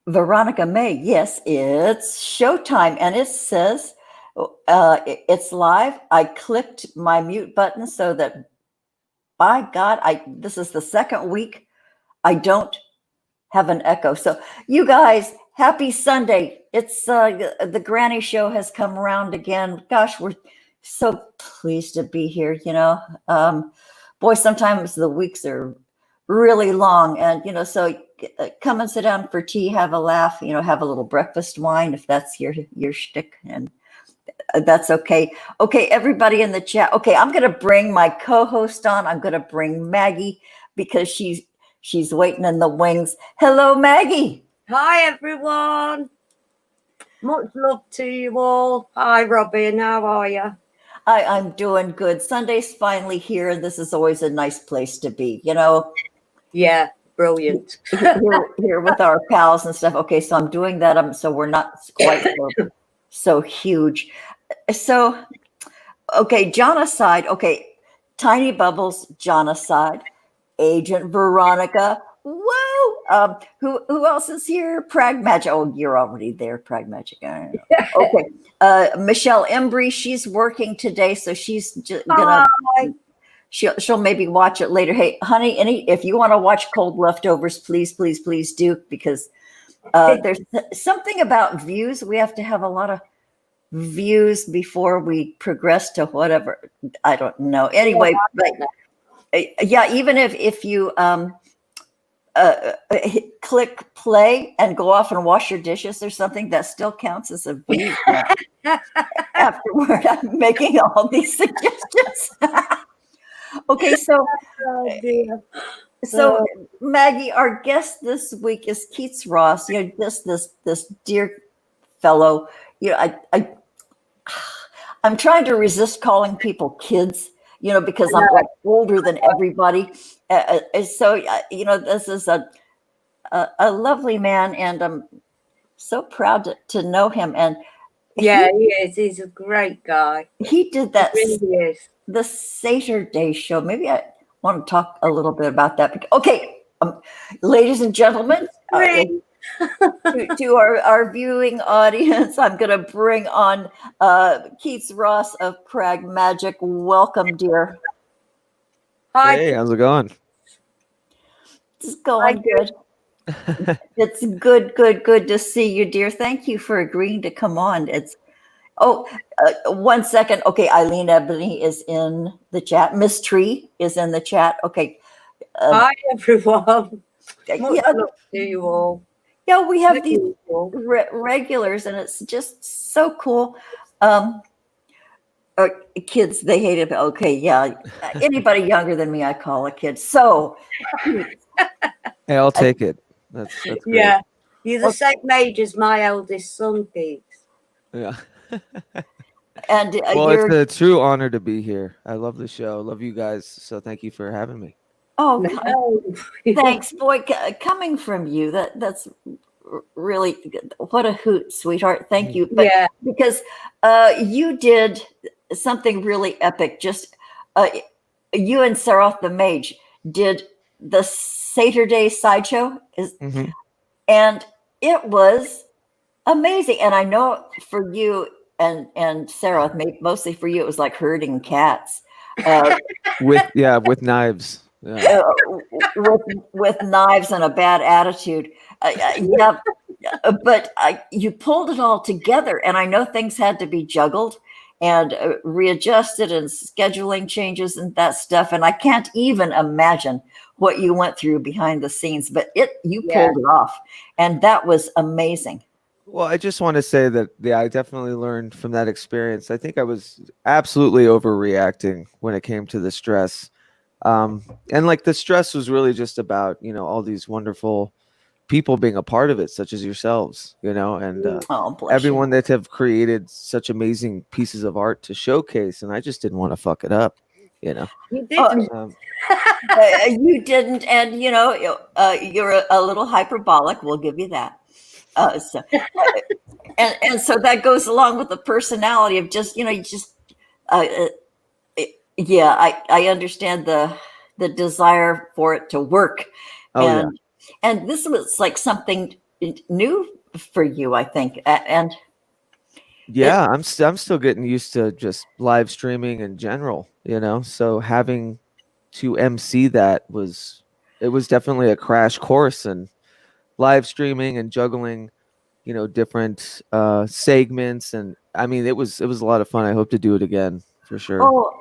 Veronica May, yes, it's showtime, and it says it's live. I clicked my mute button so that, by God, this is the second week I don't have an echo. So you guys, happy Sunday. It's the Granny Show has come around again. Gosh, we're so pleased to be here, boy, sometimes the weeks are really long, and so come and sit down for tea, have a laugh, have a little breakfast wine if that's your shtick, and that's okay. Okay, everybody in the chat. Okay, I'm going to bring my co-host on. I'm going to bring Maggie because she's waiting in the wings. Hello, Maggie. Hi, everyone. Much love to you all. Hi, Robin. How are you? I'm doing good. Sunday's finally here, and this is always a nice place to be, Yeah, brilliant. here with our pals and stuff. Okay, so I'm doing that. So we're not quite so huge. So, okay, Jonaside. Okay, Tiny Bubbles, Jonaside, Agent Veronica. Whoa! Who else is here? Pragmagic. Oh, you're already there, Pragmagic. Okay. Michelle Embry, she's working today, so she's gonna. She'll maybe watch it later. Hey, honey, if you want to watch Cold Leftovers, please do, because there's something about views. We have to have a lot of views before we progress to whatever. I don't know. Anyway, but yeah, even if you click play and go off and wash your dishes or something, that still counts as a view. Afterward, I'm making all these suggestions. Okay, so Maggie, our guest this week is Keats Ross. This dear fellow. I'm trying to resist calling people kids, because I'm like older than everybody. So this is a lovely man, and I'm so proud to know him. And he is. He's a great guy. He did that. He really is. The Saturday show. Maybe I want to talk a little bit about that. Okay, ladies and gentlemen, to our viewing audience, I'm going to bring on Keats Ross of PRAGMAGICK. Welcome, dear. Hi. Hey, how's it going? It's going good. It's good to see you, dear. Thank you for agreeing to come on. It's 1 second. Okay, Eileen Ebony is in the chat. Miss Tree is in the chat. Okay. Hi, everyone. Much love to you all. Yeah, we have these regulars, and it's just so cool. Kids, they hate it. Okay, yeah. Anybody younger than me, I call a kid. So, hey, I'll take it. That's great. Yeah. You're the same age as my eldest son, Pete. Yeah. And well, it's a true honor to be here. I love the show. I love you guys. So thank you for having me. Oh, thanks, boy. Coming from you, that's really what a hoot, sweetheart. Thank you. But because you did something really epic. Just you and Sarah the Mage did the Saturday sideshow, and it was amazing. And I know for you and Sarah, mostly for you, it was like herding cats. With knives. Yeah. With knives and a bad attitude. But you pulled it all together, and I know things had to be juggled and readjusted, and scheduling changes and that stuff. And I can't even imagine what you went through behind the scenes, but you pulled it off, and that was amazing. Well, I just want to say that I definitely learned from that experience. I think I was absolutely overreacting when it came to the stress. And like the stress was really just about, all these wonderful people being a part of it, such as yourselves, and everyone that have created such amazing pieces of art to showcase. And I just didn't want to fuck it up, You didn't. You didn't. And, you're a little hyperbolic. We'll give you that. And so that goes along with the personality of just, I understand the desire for it to work. And this was like something new for you, I think. And Yeah, I'm still getting used to just live streaming in general, So having to MC that was definitely a crash course in live streaming and juggling, different segments, and I mean it was a lot of fun. I hope to do it again for sure. oh,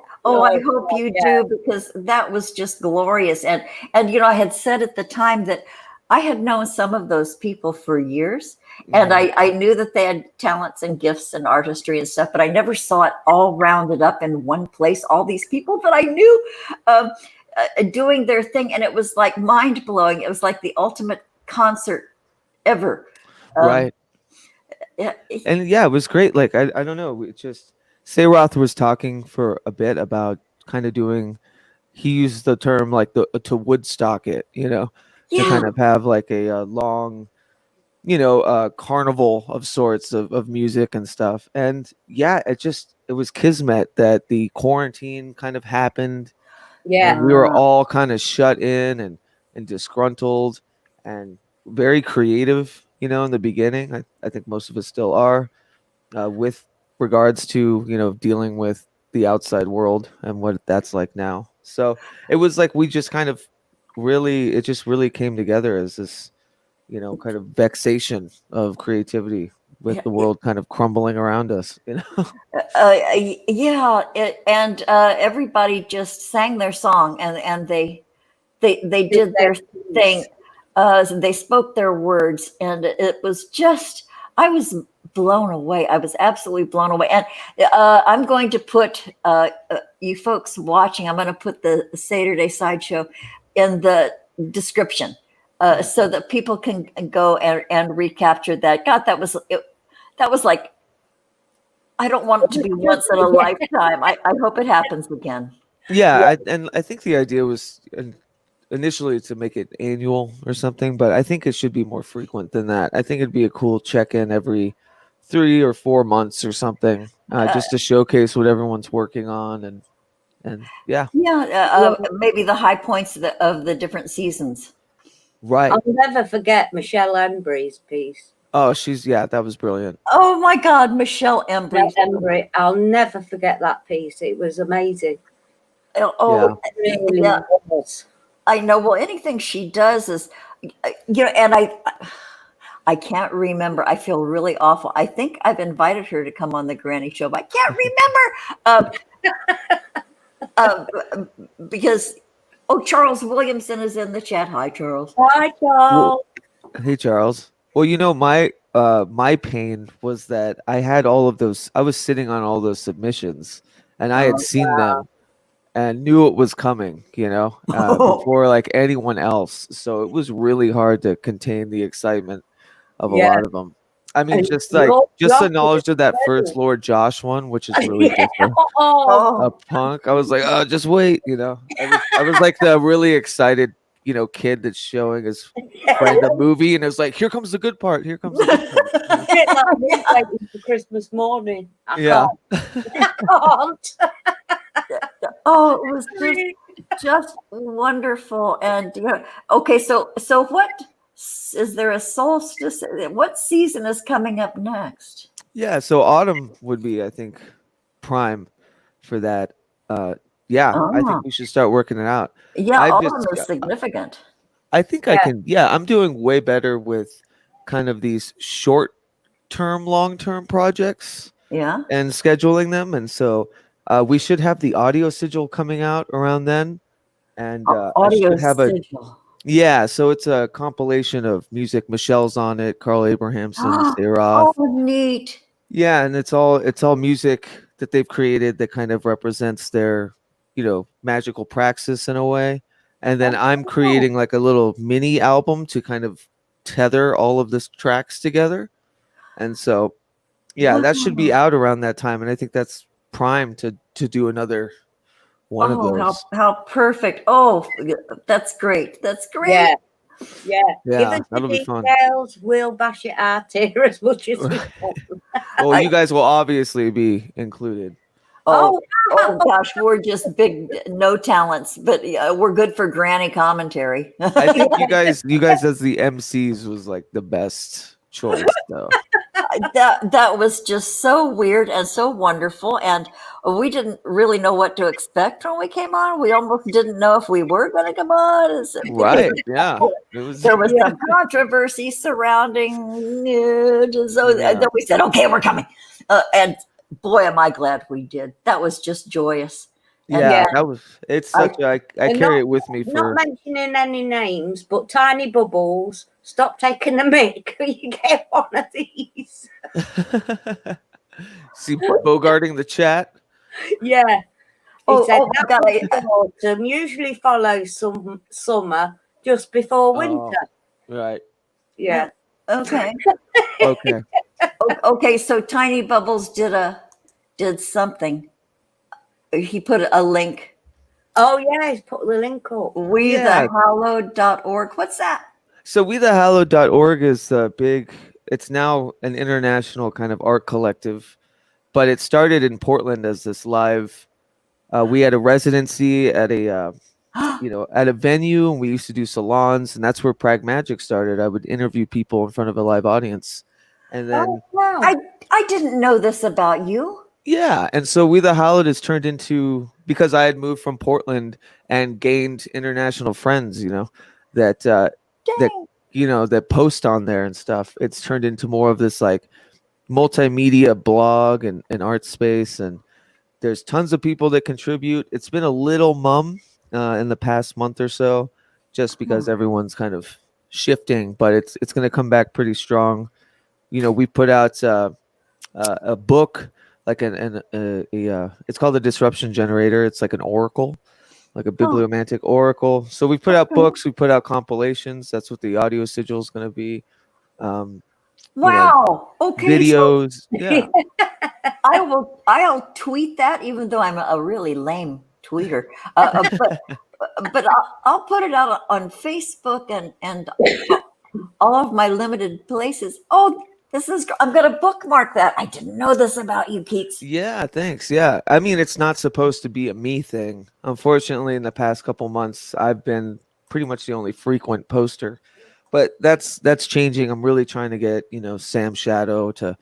I Oh, hope you yeah. do, because that was just glorious. And I had said at the time that I had known some of those people for years, and Mhm. I knew that they had talents and gifts and artistry and stuff, but I never saw it all rounded up in one place. All these people that I knew um, doing their thing, and it was like mind blowing. It was like the ultimate concert ever. Um, Right. yeah, And yeah, it was great. Like I don't know, it just Sayroth was talking for a bit about kind of doing. He used the term like the to Woodstock it, to yeah, kind of have like a long, carnival of sorts of music and stuff. And yeah, it was kismet that the quarantine kind of happened, Yeah. and we were all kind of shut in and disgruntled and very creative, in the beginning. I think most of us still are, with regards to dealing with the outside world and what that's like now. So it was like we just kind of it just really came together as this kind of vexation of creativity with yeah, the world kind of crumbling around us. yeah, and everybody just sang their song, and they did their thing. They spoke their words, and it was just, I was blown away. I was absolutely blown away. And I'm going to put you folks watching. I'm going to put the Saturday Sideshow in the description, so that people can go and recapture that. God, that was it. That was like, I don't want it to be once in a lifetime. I hope it happens again. Yeah, and I think the idea was initially to make it annual or something, but I think it should be more frequent than that. I think it'd be a cool check-in every 3 or 4 months or something, just to showcase what everyone's working on, and yeah. Yeah, Yeah. maybe the high points of the different seasons. Right. I'll never forget Michelle Embry's piece. Oh, yeah, that was brilliant. Oh my God, Michelle Embry. Michelle Embry, I'll never forget that piece. It was amazing. Oh, It really yeah, was. I know. Well, anything she does is, and I can't remember. I feel really awful. I think I've invited her to come on the Granny Show, but I can't remember. Because, Charles Williamson is in the chat. Hi, Charles. Hi, Charles. Hey, Charles. Well, my pain was that I had all of those. I was sitting on all those submissions, and I had seen them and knew it was coming. Before like anyone else. So it was really hard to contain the excitement of a Yeah. lot of them. I mean, And just you're the knowledge of that first Lord Josh one, which is really Yeah. just a punk. I was like, oh, just wait. I was like the really excited, kid that's showing his friend a movie, and it's like, here comes the good part. Here comes the good part. Bit like me waiting for Christmas morning. I Yeah. can't. Oh, it was just wonderful. And okay, so what is there a solstice? What season is coming up next? Yeah, so autumn would be, I think, prime for that. Yeah, I think we should start working it out. Yeah, I autumn just, is significant. I think I can. Yeah, I'm doing way better with kind of these short-term, long-term projects Yeah. and scheduling them, and so we should have the audio sigil coming out around then, and I Audio should have a. sigil. Yeah, so it's a compilation of music. Michelle's on it, Carl Abrahamson, Sayroth. Oh, neat. Yeah, and it's all music that they've created that kind of represents their, magical praxis in a way. And then I'm creating like a little mini album to kind of tether all of this tracks together. And so, yeah, that should be out around that time, and I think that's prime to do another one of those. How perfect. Oh, that's great. That's great. Yeah. Yeah. Yeah, Give us that'll the be fun. details. We'll bash it out here as much as we can. Well, you guys will obviously be included. Oh, oh gosh, we're just big no talents, but we're good for granny commentary. I think you guys as the MCs was like the best choice though. That was just so weird and so wonderful, and we didn't really know what to expect when we came on. We almost didn't know if we were going to come on. Right? Yeah. It was. There was some controversy surrounding it, so then we said, "Okay, we're coming," and boy, am I glad we did. That was just joyous. Yeah, that was. It's such. I carry it with me for. Not mentioning any names, but Tiny Bubbles, stop taking the mic. You get one of these. See, bogarting the chat. Yeah. He said my God. autumn usually follows summer just before winter. Right. Yeah. Okay. Okay. Okay. So Tiny Bubbles did something. He put a link. Oh yeah, he's put the link up. WeTheHallowed.org. What's that? So WeTheHallowed.org is a big. It's now an international kind of art collective, but it started in Portland as this live. We had a residency at a at a venue, and we used to do salons, and that's where PRAGMAGICK started. I would interview people in front of a live audience, and then wow. I didn't know this about you. Yeah, and so We the Hallowed has turned into, because I had moved from Portland and gained international friends, that that post on there and stuff. It's turned into more of this like multimedia blog and art space, and there's tons of people that contribute. It's been a little mum in the past month or so, just because everyone's kind of shifting, but it's going to come back pretty strong. We put out a book. Like it's called the Disruption Generator. It's like an oracle, like a bibliomantic oracle. So we put out books, we put out compilations. That's what the audio sigil is going to be. Wow. Okay. Videos. Yeah. I'll tweet that, even though I'm a really lame tweeter. But I'll put it out on Facebook and all of my limited places. Oh. I'm going to bookmark that. I didn't know this about you, Keats. Yeah, thanks. Yeah. I mean, it's not supposed to be a me thing. Unfortunately, in the past couple months, I've been pretty much the only frequent poster. But that's changing. I'm really trying to get, Sam Shadow to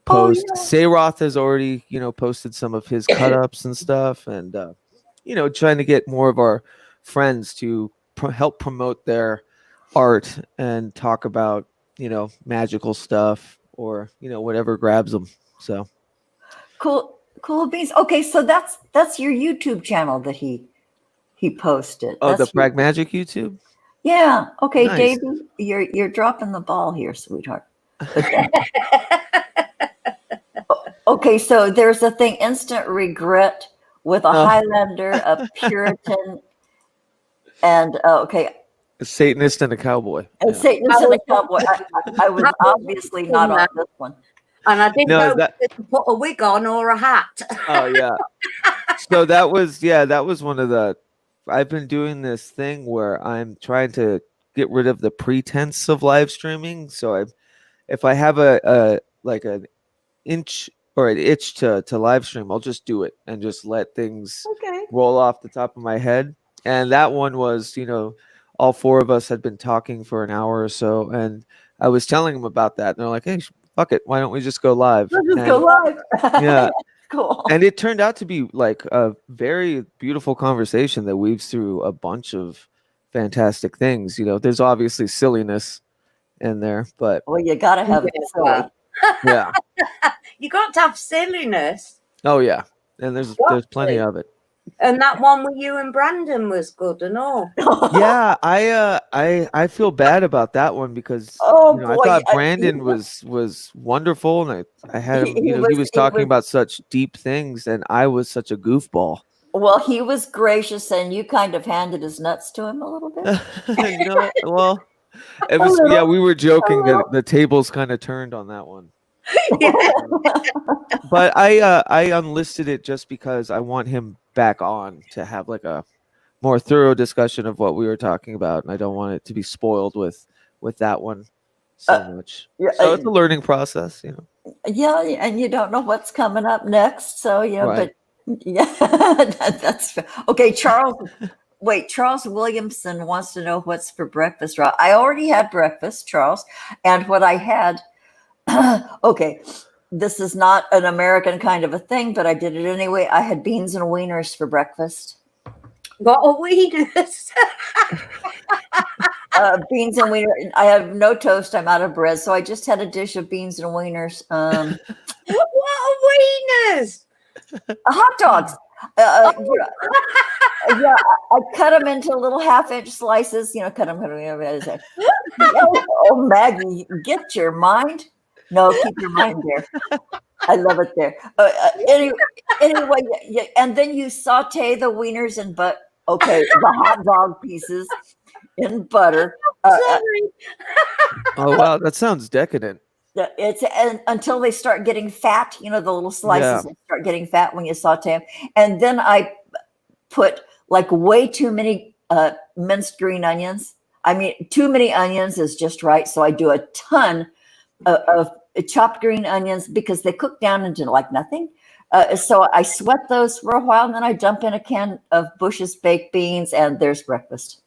post. Sayroth has already, posted some of his cut-ups and stuff. And, trying to get more of our friends to help promote their art and talk about magical stuff or whatever grabs them. So cool beans. Okay, so that's your YouTube channel that he posted. Oh, the PRAGMAGICK YouTube. Yeah. Okay, Nice. Davey, you're dropping the ball here, sweetheart. Okay, so there's a thing, instant regret, with a Highlander, a Puritan, and a Satanist and a cowboy. A Satanist and a cowboy. I was obviously not on this one. And I didn't know whether to put a wig on or a hat. Oh, yeah. So that was one of the, I've been doing this thing where I'm trying to get rid of the pretense of live streaming. So if I have an inch or an itch to live stream, I'll just do it and just let things roll off the top of my head. And that one was, all four of us had been talking for an hour or so, and I was telling them about that, and they're like, "Hey, fuck it, why don't we just go live?" Go live. Yeah, cool. And it turned out to be like a very beautiful conversation that weaves through a bunch of fantastic things. There's obviously silliness in there, but you gotta have it silly. Yeah, you got to have silliness. Oh yeah, and there's plenty of it. And that one with you and Brandon was good and all. Yeah, I feel bad about that one because I thought Brandon was wonderful, and I had him. He was talking about such deep things, and I was such a goofball. Well, he was gracious, and you kind of handed his nuts to him a little bit. Well, it was. Yeah, we were joking that the tables kind of turned on that one. But I unlisted it just because I want him back on to have like a more thorough discussion of what we were talking about, and I don't want it to be spoiled with that one. so much. yeah, So it's a learning process, you know. yeah, and you don't know what's coming up next. So yeah, Right. but yeah, that's okay. Charles Williamson wants to know what's for breakfast. I already had breakfast, Charles, and what I had. Okay, this is not an American kind of a thing, but I did it anyway. I had beans and wieners for breakfast. Got a wieners. Beans and wiener. I have no toast. I'm out of bread, so I just had a dish of beans and wieners. What are wieners? Hot dogs. Oh. Yeah, I cut them into little half-inch slices. You know, cut them. Oh, Maggie, get your mind. No, keep your mind there. I love it there. Anyway, yeah, and then you saute the wieners in the hot dog pieces in butter. Sorry. Oh wow, that sounds decadent. It's until they start getting fat. You know, the little slices Yeah. will start getting fat when you saute them. And then I put like way too many minced green onions. I mean, too many onions is just right. So I do a ton of chopped green onions because they cook down into like nothing. So I sweat those for a while, and then I dump in a can of Bush's baked beans, and there's breakfast.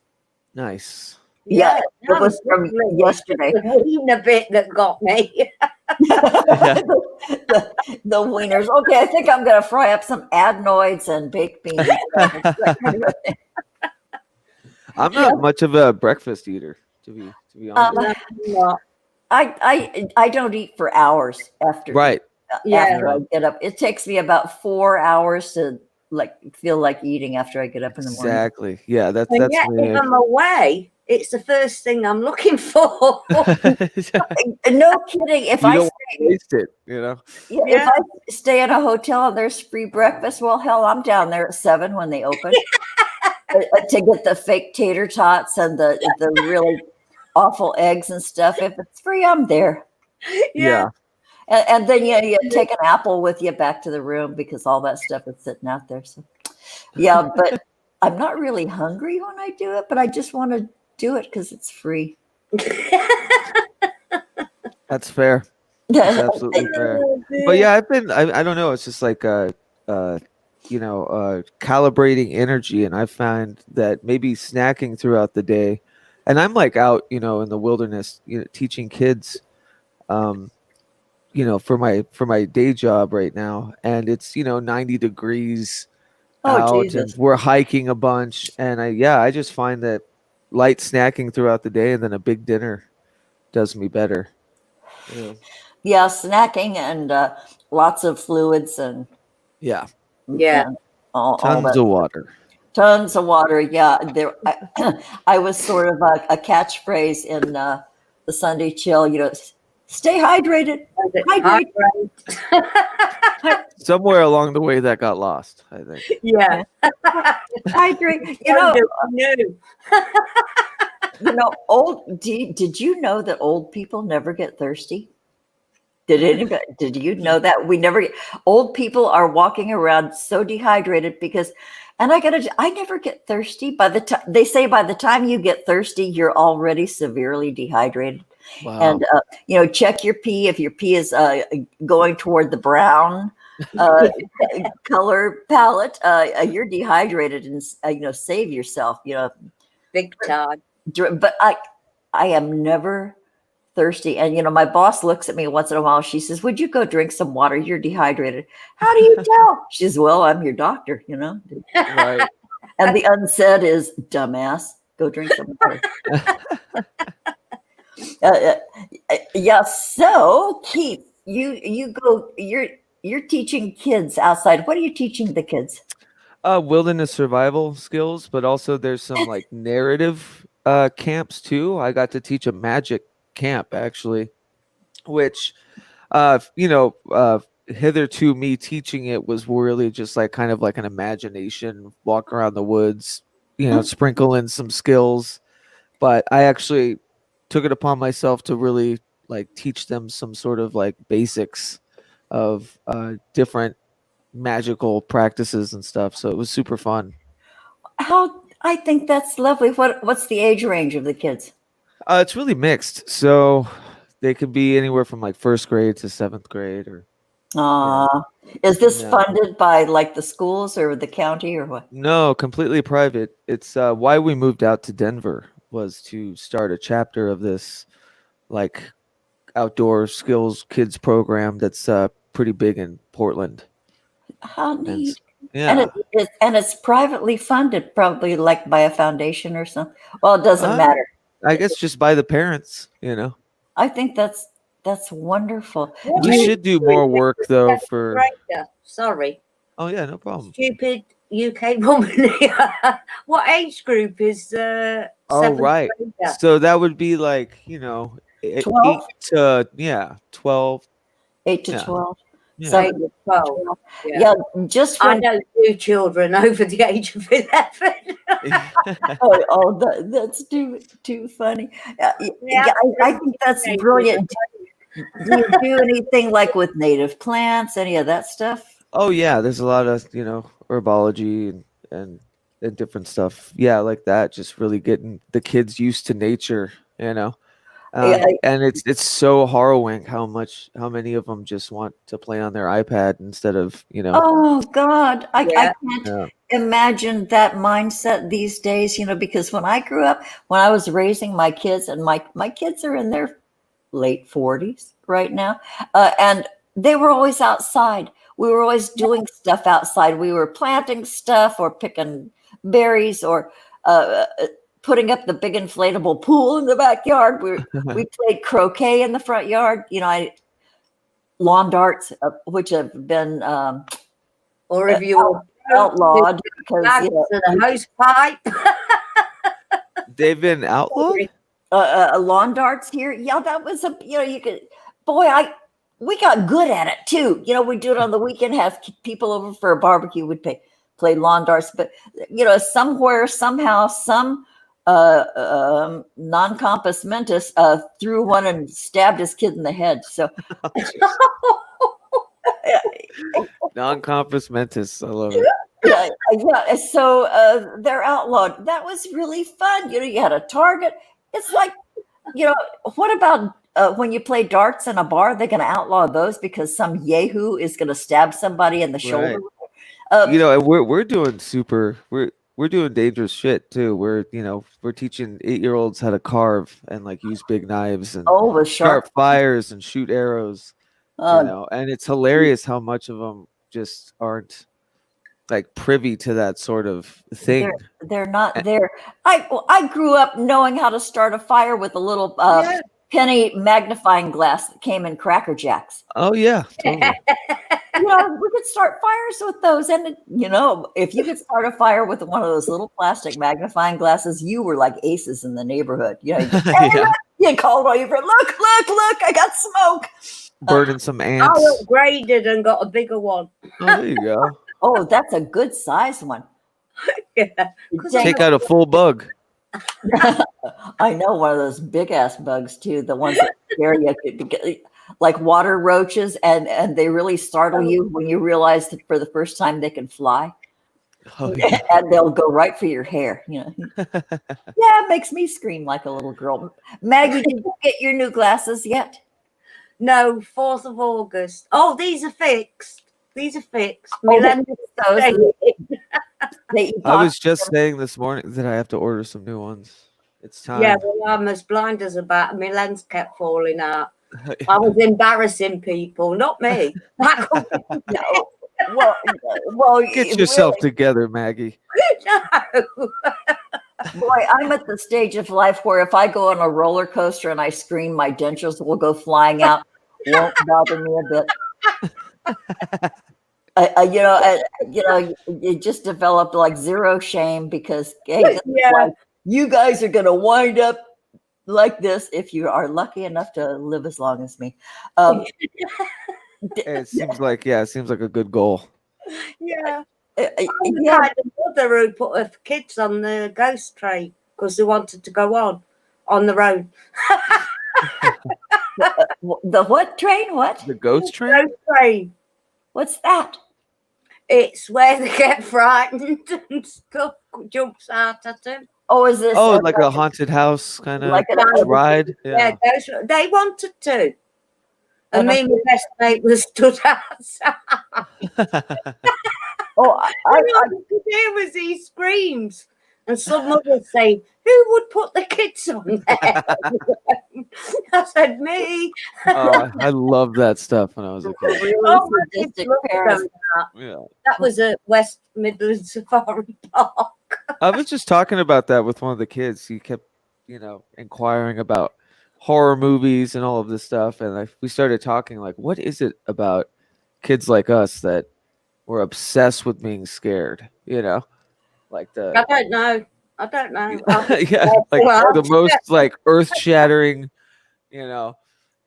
Nice. Yeah, it was from yesterday. The wiener bit that got me. The wieners. Okay, I think I'm going to fry up some adenoids and baked beans. I'm not much of a breakfast eater, to be honest. I don't eat for hours after. Right. After I get up, it takes me about 4 hours to feel like eating after I get up in the morning. Exactly. Yeah, that's Yet, me. if I'm away, it's the first thing I'm looking for. No kidding. If you I don't stay, waste it, you know. if I stay in a hotel and there's free breakfast, well, hell, I'm down there at 7 when they open to get the fake tater tots and the really awful eggs and stuff. If it's free, I'm there. Yeah. And then you take an apple with you back to the room because all that stuff is sitting out there. So yeah, but I'm not really hungry when I do it, but I just want to do it because it's free. That's fair. That's absolutely fair. But yeah, I don't know, it's just like calibrating energy, and I find that maybe snacking throughout the day, and I'm like out, in the wilderness, teaching kids, for my day job right now, and it's 90 degrees out, Jesus. and we're hiking a bunch, and I just find that light snacking throughout the day and then a big dinner does me better. Yeah, snacking and lots of fluids and all tons that. of water. Tons of water. Yeah, there. I was sort of a catchphrase in the Sunday Chill. Stay hydrated. Hydrate. Somewhere along the way that got lost, I think. Yeah. Hydrate. Did you know that old people never get thirsty? Did you know that old people are walking around so dehydrated because, and I never get thirsty. By the time you get thirsty, you're already severely dehydrated. Wow. And check your pee. If your pee is going toward the brown color palette, you're dehydrated, and save yourself. Big time. But I am never thirsty. And my boss looks at me once in a while. She says, "Would you go drink some water? You're dehydrated." How do you tell? She says, "Well, I'm your doctor." Right. And the unsaid is, "Dumbass, go drink some water." Yeah. So, Keith, you're teaching kids outside. What are you teaching the kids? Wilderness survival skills, but also there's some like narrative camps too. I got to teach a magic camp actually, which hitherto me teaching it was really just like kind of like an imagination walk around the woods, sprinkle in some skills, but I actually took it upon myself to really like teach them some sort of like basics of different magical practices and stuff. So it was super fun. I think that's lovely. What's the age range of the kids? It's really mixed. So They could be anywhere from like first grade to seventh grade, or Is this yeah. funded by like the schools or the county or what? No, completely private. It's why we moved out to Denver was to start a chapter of this like outdoor skills kids program that's pretty big in Portland. How And neat. yeah. And it's privately funded, probably like by a foundation or something. Well, it doesn't Uh, matter. I guess just by the parents, I think that's wonderful. What Do We age you, should do group more is work the though seventh for grader? Sorry, Oh yeah, no problem. stupid UK woman here. What age group is Oh seventh right. grader? So that would be like, 12? 8 to 12. 8 to Yeah. 12? Yeah. 8 to 12. 12. Yeah. Yeah, just I when don't do children over the age of 11. that's too funny. Yeah, I think that's brilliant. Do you do anything like with native plants, any of that stuff? Oh yeah, there's a lot of, herbology and and different stuff. Yeah, like that, just really getting the kids used to nature. Yeah, And it's so harrowing how many of them just want to play on their iPad instead of, oh God, I Yeah. can't yeah. imagine that mindset these days, because when I grew up, when I was raising my kids, and my kids are in their late 40s right now, and they were always outside. We were always doing stuff outside. We were planting stuff or picking berries or putting up the big inflatable pool in the backyard. We played croquet in the front yard. Lawn darts, which have been Or if you were outlawed because bags and a hose pipe. They've been outlawed? lawn darts here. Yeah, that was you could. Boy, we got good at it too. We do it on the weekend. Have people over for a barbecue. Would play lawn darts, but somewhere somehow some non-compos mentis threw one and stabbed his kid in the head. So Non-compos mentis. I love it. yeah. So they're outlawed. That was really fun. You had a target. It's like, what about when you play darts in a bar? They're going to outlaw those because some yahoo is going to stab somebody in the shoulder. And we're doing we're doing dangerous shit too. We're teaching 8-year-olds how to carve and like use big knives and with start fires and shoot arrows. Uh, And it's hilarious how much of them just aren't like privy to that sort of thing. They're not there. I grew up knowing how to start a fire with a little penny magnifying glass that came in Cracker Jacks. Oh yeah, totally. We could start fires with those, and if you could start a fire with one of those little plastic magnifying glasses, you were like aces in the neighborhood. You called all your friends. Look! I got smoke. Burning some I ants. upgraded and got a bigger one. Oh, there you go. Oh, that's a good size one. Yeah. Take out a full bug. I know one of those big ass bugs too. The ones that scare you, like water roaches, and they really startle you when you realize that for the first time they can fly. Oh, yeah. And they'll go right for your hair. Yeah, it makes me scream like a little girl. Maggie, did you get your new glasses yet? No, 4th of August. Oh, these are fixed. I was just saying this morning that I have to order some new ones. It's time. Yeah, well, I'm as blind as a bat. My lens kept falling out. I was embarrassing people, not me. No. Well, Get yourself together, Maggie. No. Boy, I'm at the stage of life where if I go on a roller coaster and I scream, my dentures will go flying out. Won't bother me a bit. You just developed like zero shame because hey, you guys are going to wind up like this if you are lucky enough to live as long as me. It seems like a good goal. Yeah. I'm the kind of mother who put her kids on the ghost train because they wanted to go on the road. The what train? What? The ghost train? Ghost train. What's that? It's where they get frightened and stuff jumps out at them. Oh, is this like a haunted house kind of like ride? Yeah, they wanted to. And And me and my best mate was stood outside. oh, And all you could hear was these screams. And some mother saying, who would put the kids on there? I said, me. I love that stuff when I was a kid. really Oh, my kids sadistic loved parents. that. Yeah. That was at West Midlands Safari Park. I was just talking about that with one of the kids. He kept, inquiring about horror movies and all of this stuff, and we started talking like, what is it about kids like us that we're obsessed with being scared? Like I don't know. I don't know. yeah, like the most like earth-shattering,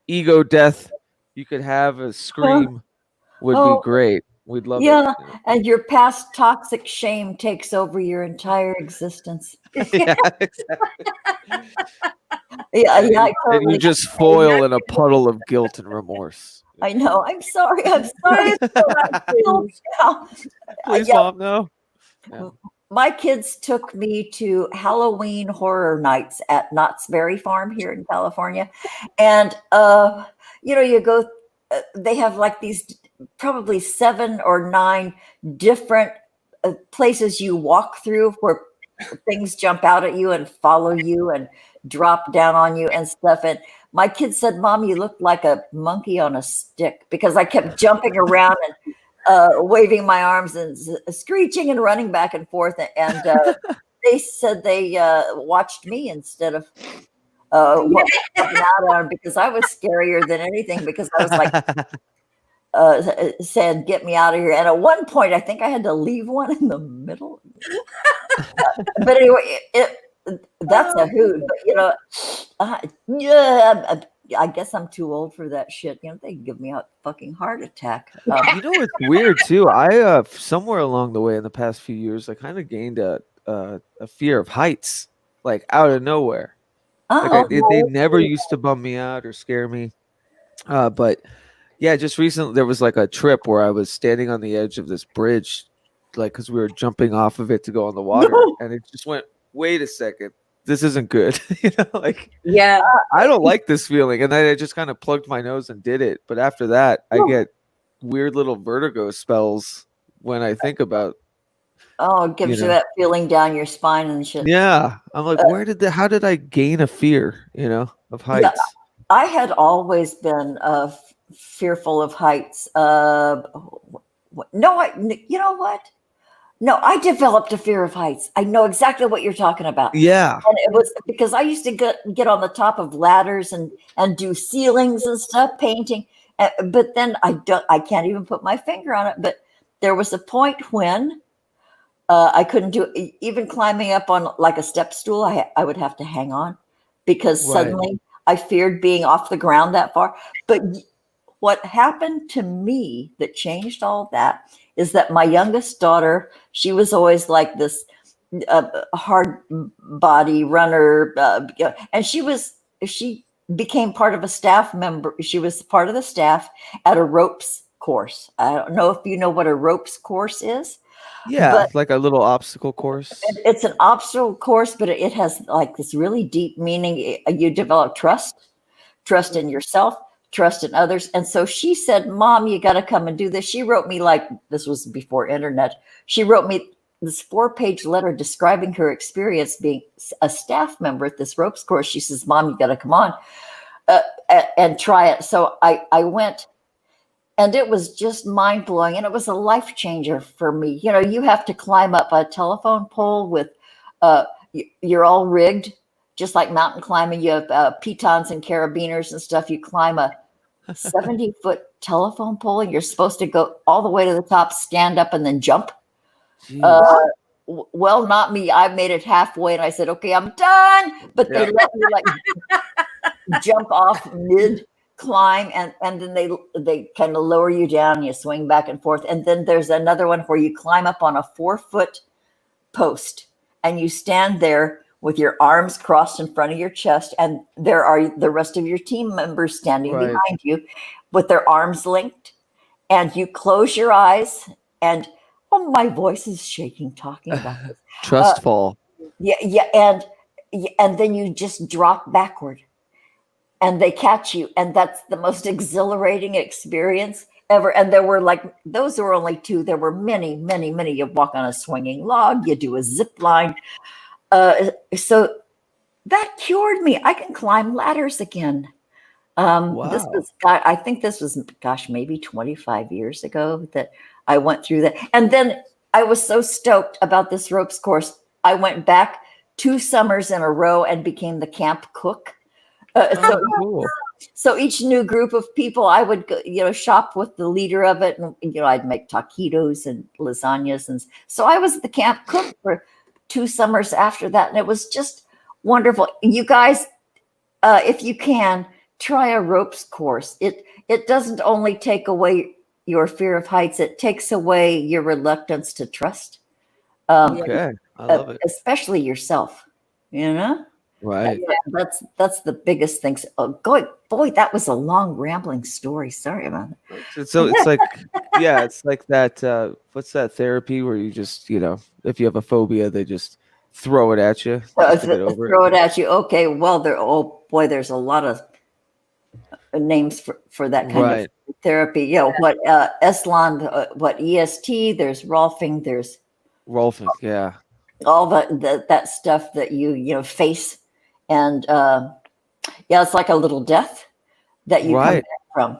ego death you could have. A scream would be great. We'd love it. Yeah, and your past toxic shame takes over your entire existence. Yeah, exactly. Yeah, I And totally. you just foil in a puddle of guilt and remorse. I know. I'm sorry. I'm sorry. Please, Yeah. Mom, no. Yeah. My kids took me to Halloween horror nights at Knott's Berry Farm here in California. And, you go, they have like these probably 7 or 9 different places you walk through where things jump out at you and follow you and drop down on you and stuff. And my kids said, Mom, you look like a monkey on a stick, because I kept jumping around and waving my arms and screeching and running back and forth. And they said they watched me instead of what was coming out on, because I was scarier than anything, because I was like saying, get me out of here. And at one point, I think I had to leave one in the middle. But anyway, that's a hoot. But, yeah, I guess I'm too old for that shit. They give me a fucking heart attack. It's weird too. I somewhere along the way in the past few years, I kind of gained a fear of heights, like out of nowhere. They never used to bum me out or scare me. But yeah, just recently there was like a trip where I was standing on the edge of this bridge, like because we were jumping off of it to go on the water, and it just went, wait a second, this isn't good. Yeah, I don't like this feeling. And then I just kind of plugged my nose and did it. But after that, I get weird little vertigo spells when I think about. Oh, it gives you that feeling down your spine and shit. Yeah. I'm like, how did I gain a fear, of heights? Yeah, I had always been fearful of heights. No, you know what? No, I developed a fear of heights. I know exactly what you're talking about. Yeah. And it was because I used to get on the top of ladders and do ceilings and stuff, painting. But then I can't even put my finger on it. But there was a point when I couldn't do even climbing up on like a step stool. I would have to hang on, because suddenly I feared being off the ground that far. But what happened to me that changed all that is that my youngest daughter, she was always like this hard body runner, and she became part of a staff member. She was part of the staff at a ropes course. I don't know if you know what a ropes course is. Yeah, like a little obstacle course. It's an obstacle course, but it has like this really deep meaning. You develop trust in yourself, trust in others. And so she said, Mom, you got to come and do this. She wrote me, like, this was before internet. She wrote me this 4-page letter describing her experience being a staff member at this ropes course. She says, Mom, you got to come on and try it. So I went, and it was just mind blowing. And it was a life changer for me. You have to climb up a telephone pole with, you're all rigged, just like mountain climbing. You have pitons and carabiners and stuff. You climb a 70-foot telephone pole, and you're supposed to go all the way to the top, stand up, and then jump. Well, not me. I made it halfway, and I said, okay, I'm done. But they let me like jump off mid climb, and then they kind of lower you down, and you swing back and forth. And then there's another one where you climb up on a 4-foot post, and you stand there with your arms crossed in front of your chest, and there are the rest of your team members standing behind you with their arms linked, and you close your eyes, and my voice is shaking talking about this. Trust fall. and then you just drop backward, and they catch you, and that's the most exhilarating experience ever. And there were like, those were only two. There were many, many, many. You walk on a swinging log, you do a zip line. So that cured me. I can climb ladders again. This Wow. was, I think this was, gosh, maybe 25 years ago that I went through that. And then I was so stoked about this ropes course. I went back 2 summers in a row and became the camp cook. Oh, cool. So each new group of people, I would go, shop with the leader of it, and I'd make taquitos and lasagnas, and so I was the camp cook for 2 summers after that, and it was just wonderful. You guys, if you can, try a ropes course. It doesn't only take away your fear of heights; it takes away your reluctance to trust. Okay, I love it. Especially yourself. Right. That's the biggest thing. Oh, boy, that was a long rambling story. Sorry about it. So it's like, yeah, it's like that. What's that therapy where you just, if you have a phobia, they just throw it at you just to get over Throw it. it at you. Okay, well, oh boy, there's a lot of names for that kind Right. of therapy. What Esland, what EST, there's Rolfing, there's Rolfing, yeah. all that stuff that you face. And it's like a little death that you come Right. back from.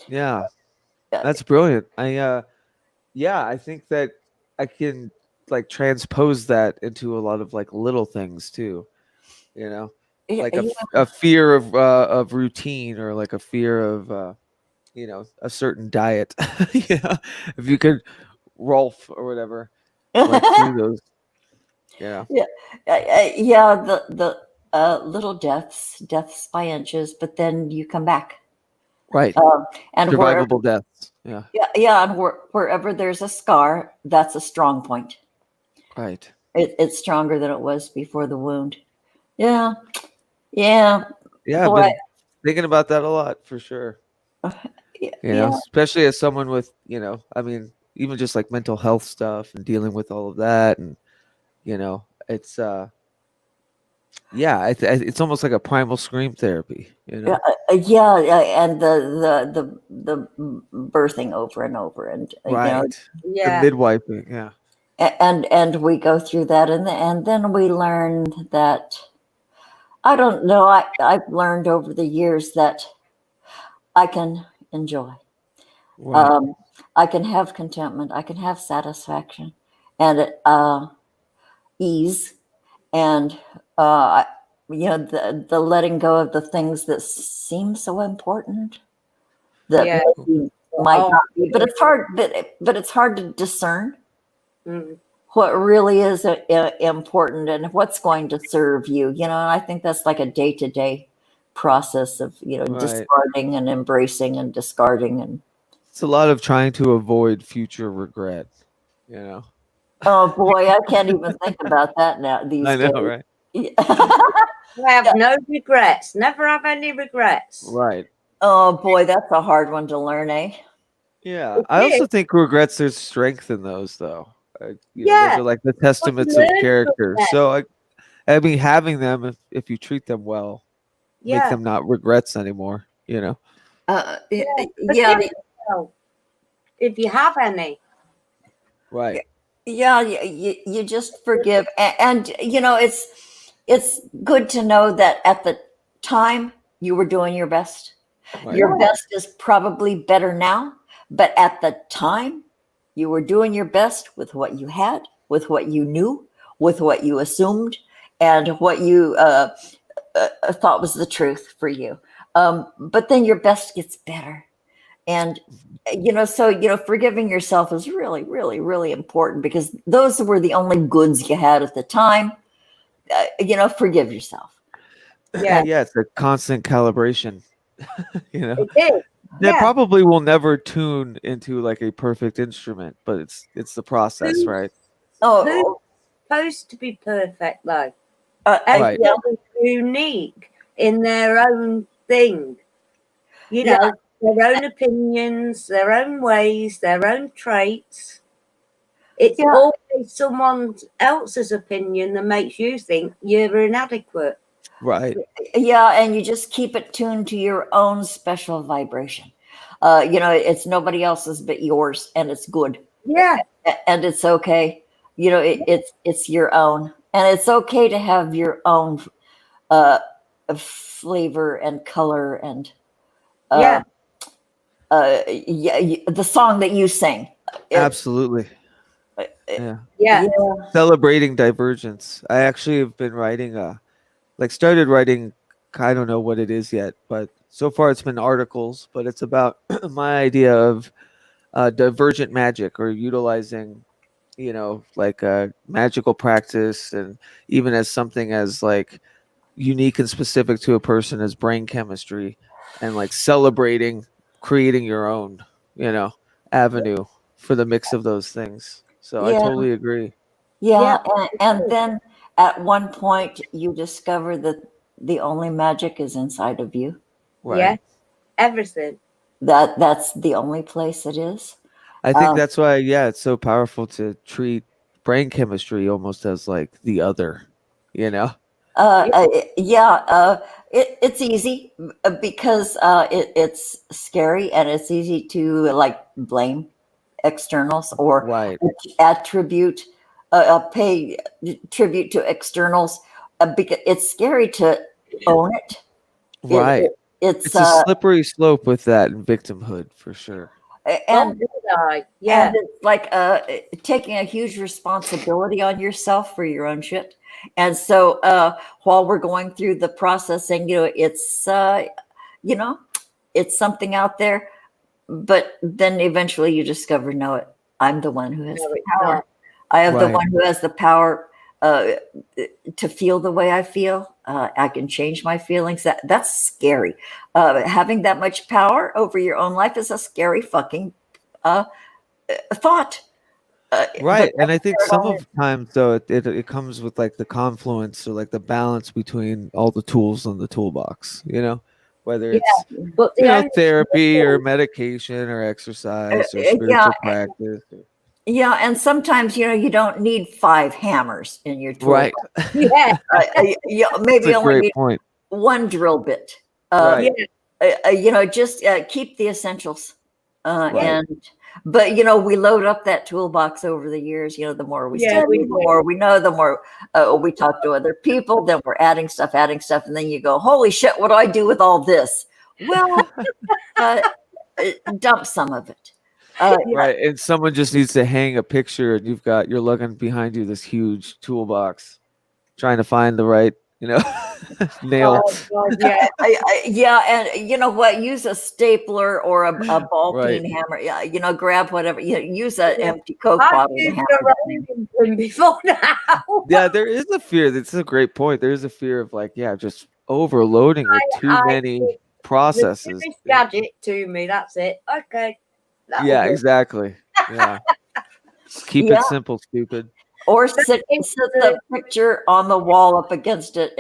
Yeah. Yeah. That's brilliant. I think that I can like transpose that into a lot of like little things too, like a fear of routine, or like a fear of a certain diet. If you could Rolf or whatever, like through those. Yeah. The little deaths by inches, but then you come back. Right. And Survivable deaths. Yeah. and wherever there's a scar, that's a strong point. Right. It's stronger than it was before the wound. Yeah. Yeah. I've Boy, been thinking about that a lot, for sure. Especially as someone with, even just like mental health stuff and dealing with all of that. And, it's, it's almost like a primal scream therapy, and the birthing over and over, and right. Yeah. The midwifing, yeah. And we go through that, and then we learn that, I don't know, I've learned over the years that I can enjoy. Right. I can have contentment, I can have satisfaction, and ease, and the letting go of the things that seem so important that maybe might not be. But it's hard. But it's hard to discern what really is important and what's going to serve you. And I think that's like a day-to-day process of discarding and embracing and discarding, and it's a lot of trying to avoid future regret. Oh boy, I can't even think about that now these days. I know, right? I have no regrets. Never have any regrets. Right. Oh boy, that's a hard one to learn, eh? Yeah. I also think regrets, there's strength in those, though. Those are like the testaments of character. So I mean, having them, if you treat them well, make them not regrets anymore. If you have any. Right. Yeah, you just forgive, and it's good to know that at the time you were doing your best. Right. Your best is probably better now, but at the time you were doing your best with what you had, with what you knew, with what you assumed, and what you thought was the truth for you. But then your best gets better. And, forgiving yourself is really, really, really important, because those were the only goods you had at the time. Forgive yourself. Yeah. Yeah. It's a constant calibration, It is. That probably will never tune into like a perfect instrument, but it's the process, right? Who's supposed to be perfect, though? Right. Everyone's unique in their own thing. Their own opinions, their own ways, their own traits. It's Yeah. always someone else's opinion that makes you think you're inadequate. Right. Yeah, and you just keep it tuned to your own special vibration. It's nobody else's but yours, and it's good, Yeah. and it's okay. It's your own, and it's okay to have your own uh, flavor and color and Yeah. the song that you sing. Absolutely. Yeah. Yeah. Celebrating divergence. I actually have been writing started writing, I don't know what it is yet, but so far it's been articles, but it's about my idea of divergent magic, or utilizing, like a magical practice, and even as something as like unique and specific to a person as brain chemistry, and like celebrating creating your own, avenue for the mix of those things. So I Yeah, totally agree. yeah, Yeah. and then at one point you discover that the only magic is inside of you. Yeah. Right. Everything. That's the only place it is. I think Um, that's why, yeah, it's so powerful to treat brain chemistry almost as like the other, you know? Uh, Yeah. uh, yeah, it's easy because it's scary and it's easy to like blame externals or Right. attribute, pay tribute to externals because it's scary to own it. It, Right. it it's It's a slippery slope with that and victimhood for sure. Oh, and did I? and Yeah. it's like taking a huge responsibility on yourself for your own shit. And so while we're going through the processing, you know, it's something out there, but then eventually you discover, no, I'm the one who has No, the it's power. not. I have the Right. one who has the power uh, to feel the way I feel. I can change my feelings. That's scary. Having that much power over your own life is a scary fucking uh, thought. But Right. And I think some of the times though it comes with like the confluence, or like the balance between all the tools in the toolbox, whether Yeah. it's, But the only therapy or medication or exercise or yeah, spiritual practice. yeah, and sometimes you don't need 5 hammers in your tool. Right. yeah. It's Maybe a only great need point. one drill bit. Right. Yeah. Just keep the essentials. Right. But we load up that toolbox over the years. The more we Yeah, study, we the do. more we know, the more we talk to other people. Then we're adding stuff, and then you go, "Holy shit! What do I do with all this?" Well, uh, dump some of it. Right. And someone just needs to hang a picture, and you're lugging behind you this huge toolbox, trying to find the right, nail. Oh God, yeah. Yeah, and you know what? Use a stapler or a ball Right. peen hammer. Yeah, grab whatever. Use an empty Coke I've bottle to used hammer a that thing. rolling pin before now. Yeah, there is a fear. That's a great point. There is a fear of like, yeah, just overloading with too I many the processes. nearest gadget to me. That's it. Okay, that'll Yeah, do. exactly. Yeah. Just keep Yeah, it simple, stupid. or sit It's the picture on the wall up against it.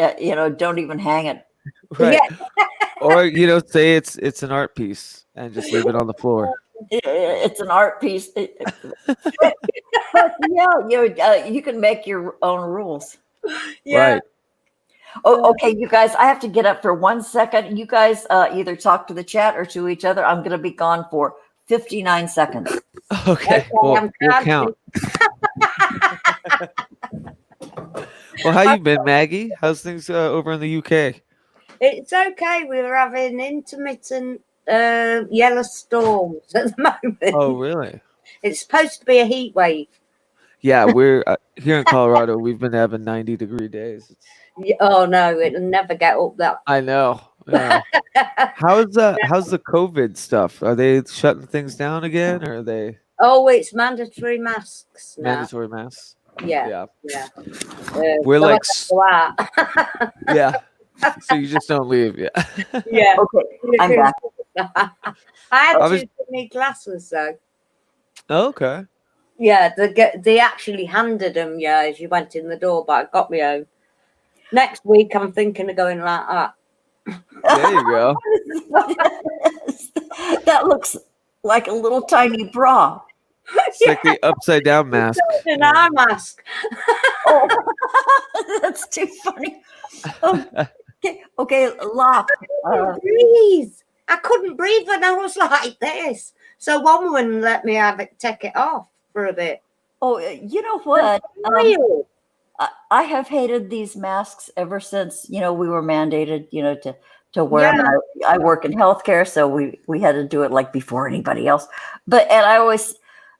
Don't even hang it. Right. Yeah. Or, say it's an art piece and just leave it on the floor. It's an art piece. But yeah, you can make your own rules. Yeah. Right. Oh, okay, you guys. I have to get up for 1 second. You guys either talk to the chat or to each other. I'm going to be gone for 59 seconds. Okay. Okay, Well, I'm we'll counting. count. Well, how you been, Maggie? How's things over in the UK? It's okay. We were having intermittent yellow storms at the moment. Oh, really? It's supposed to be a heat wave. Yeah, we're here in Colorado. We've been having 90-degree days. Oh no, it'll never get up that. I know. Yeah. How's the COVID stuff? Are they shutting things down again, or are they Oh, it's mandatory masks now. mandatory masks? Yeah. Yeah. Yeah. We're So I like don't go out. yeah. So you just don't leave, yeah. Yeah. Okay, I'm back. I had I to was- use my glasses though. Okay. Yeah, they actually handed them, yeah, as you went in the door, but I got my own. Next week, I'm thinking of going like that. There you go. That looks like a little tiny bra. It's like the upside down mask. An eye mask. Oh, that's too funny. Okay, Locke. Breathe. I couldn't breathe when I was like this. So one woman let me take it off for a bit. Oh, you know what? Real. I have hated these masks ever since, we were mandated, to wear them. I work in healthcare, so we had to do it like before anybody else. And I always,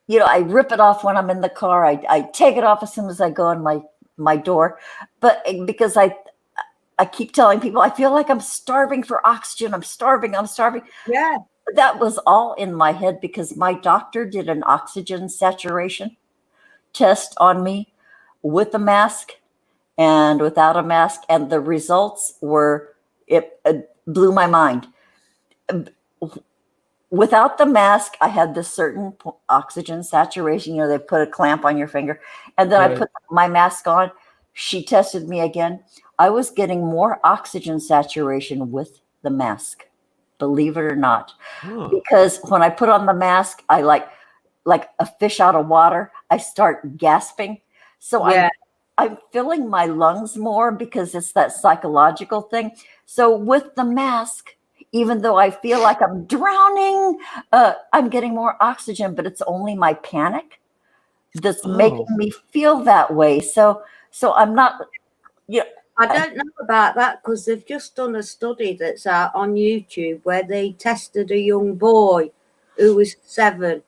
I rip it off when I'm in the car. I take it off as soon as I go in my door. But because I keep telling people, I feel like I'm starving for oxygen. I'm starving. Yeah. That was all in my head because my doctor did an oxygen saturation test on me with a mask and without a mask. And the results were, it blew my mind. Without the mask, I had this certain oxygen saturation. They put a clamp on your finger. And then I put my mask on. She tested me again. I was getting more oxygen saturation with the mask, believe it or not. Because when I put on the mask, I like a fish out of water, I start gasping. So I'm filling my lungs more because it's that psychological thing. So with the mask, even though I feel like I'm drowning, I'm getting more oxygen, but it's only my panic that's making me feel that way. So I'm not. I don't know about that because they've just done a study that's out on YouTube where they tested a young boy who was 7.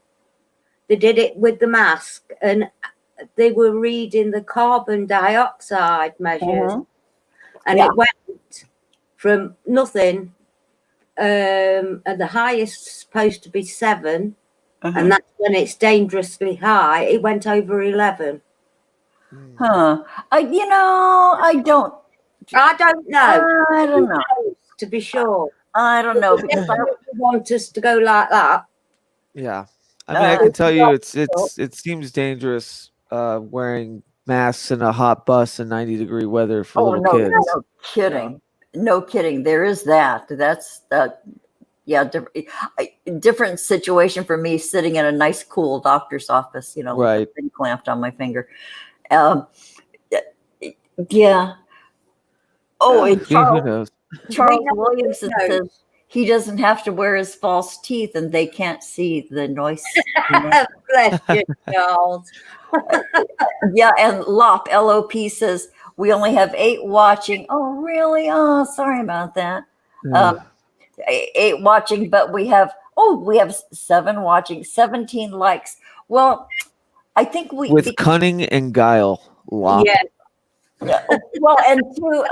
They did it with the mask and they were reading the carbon dioxide measures, and it went from nothing, and the highest is supposed to be 7, and that's when it's dangerously high. It went over 11. I don't. I don't know. I don't know. To be sure. I don't know because I want us to go like that. Yeah. I mean, I can tell you it seems dangerous wearing masks in a hot bus in 90-degree weather for little kids. No kidding. No kidding. There is that. That's different situation for me sitting in a nice, cool doctor's office, with a thing clamped on my finger. Yeah. Oh, and Charles Williamson says he doesn't have to wear his false teeth and they can't see the noise. Bless you, Charles. Yeah, and LOP says we only have 8 watching. Oh, really? Oh, sorry about that. 8 watching, but we have 7 watching, 17 likes. Well, I think with cunning and guile. LOP. Yeah. Well, and too,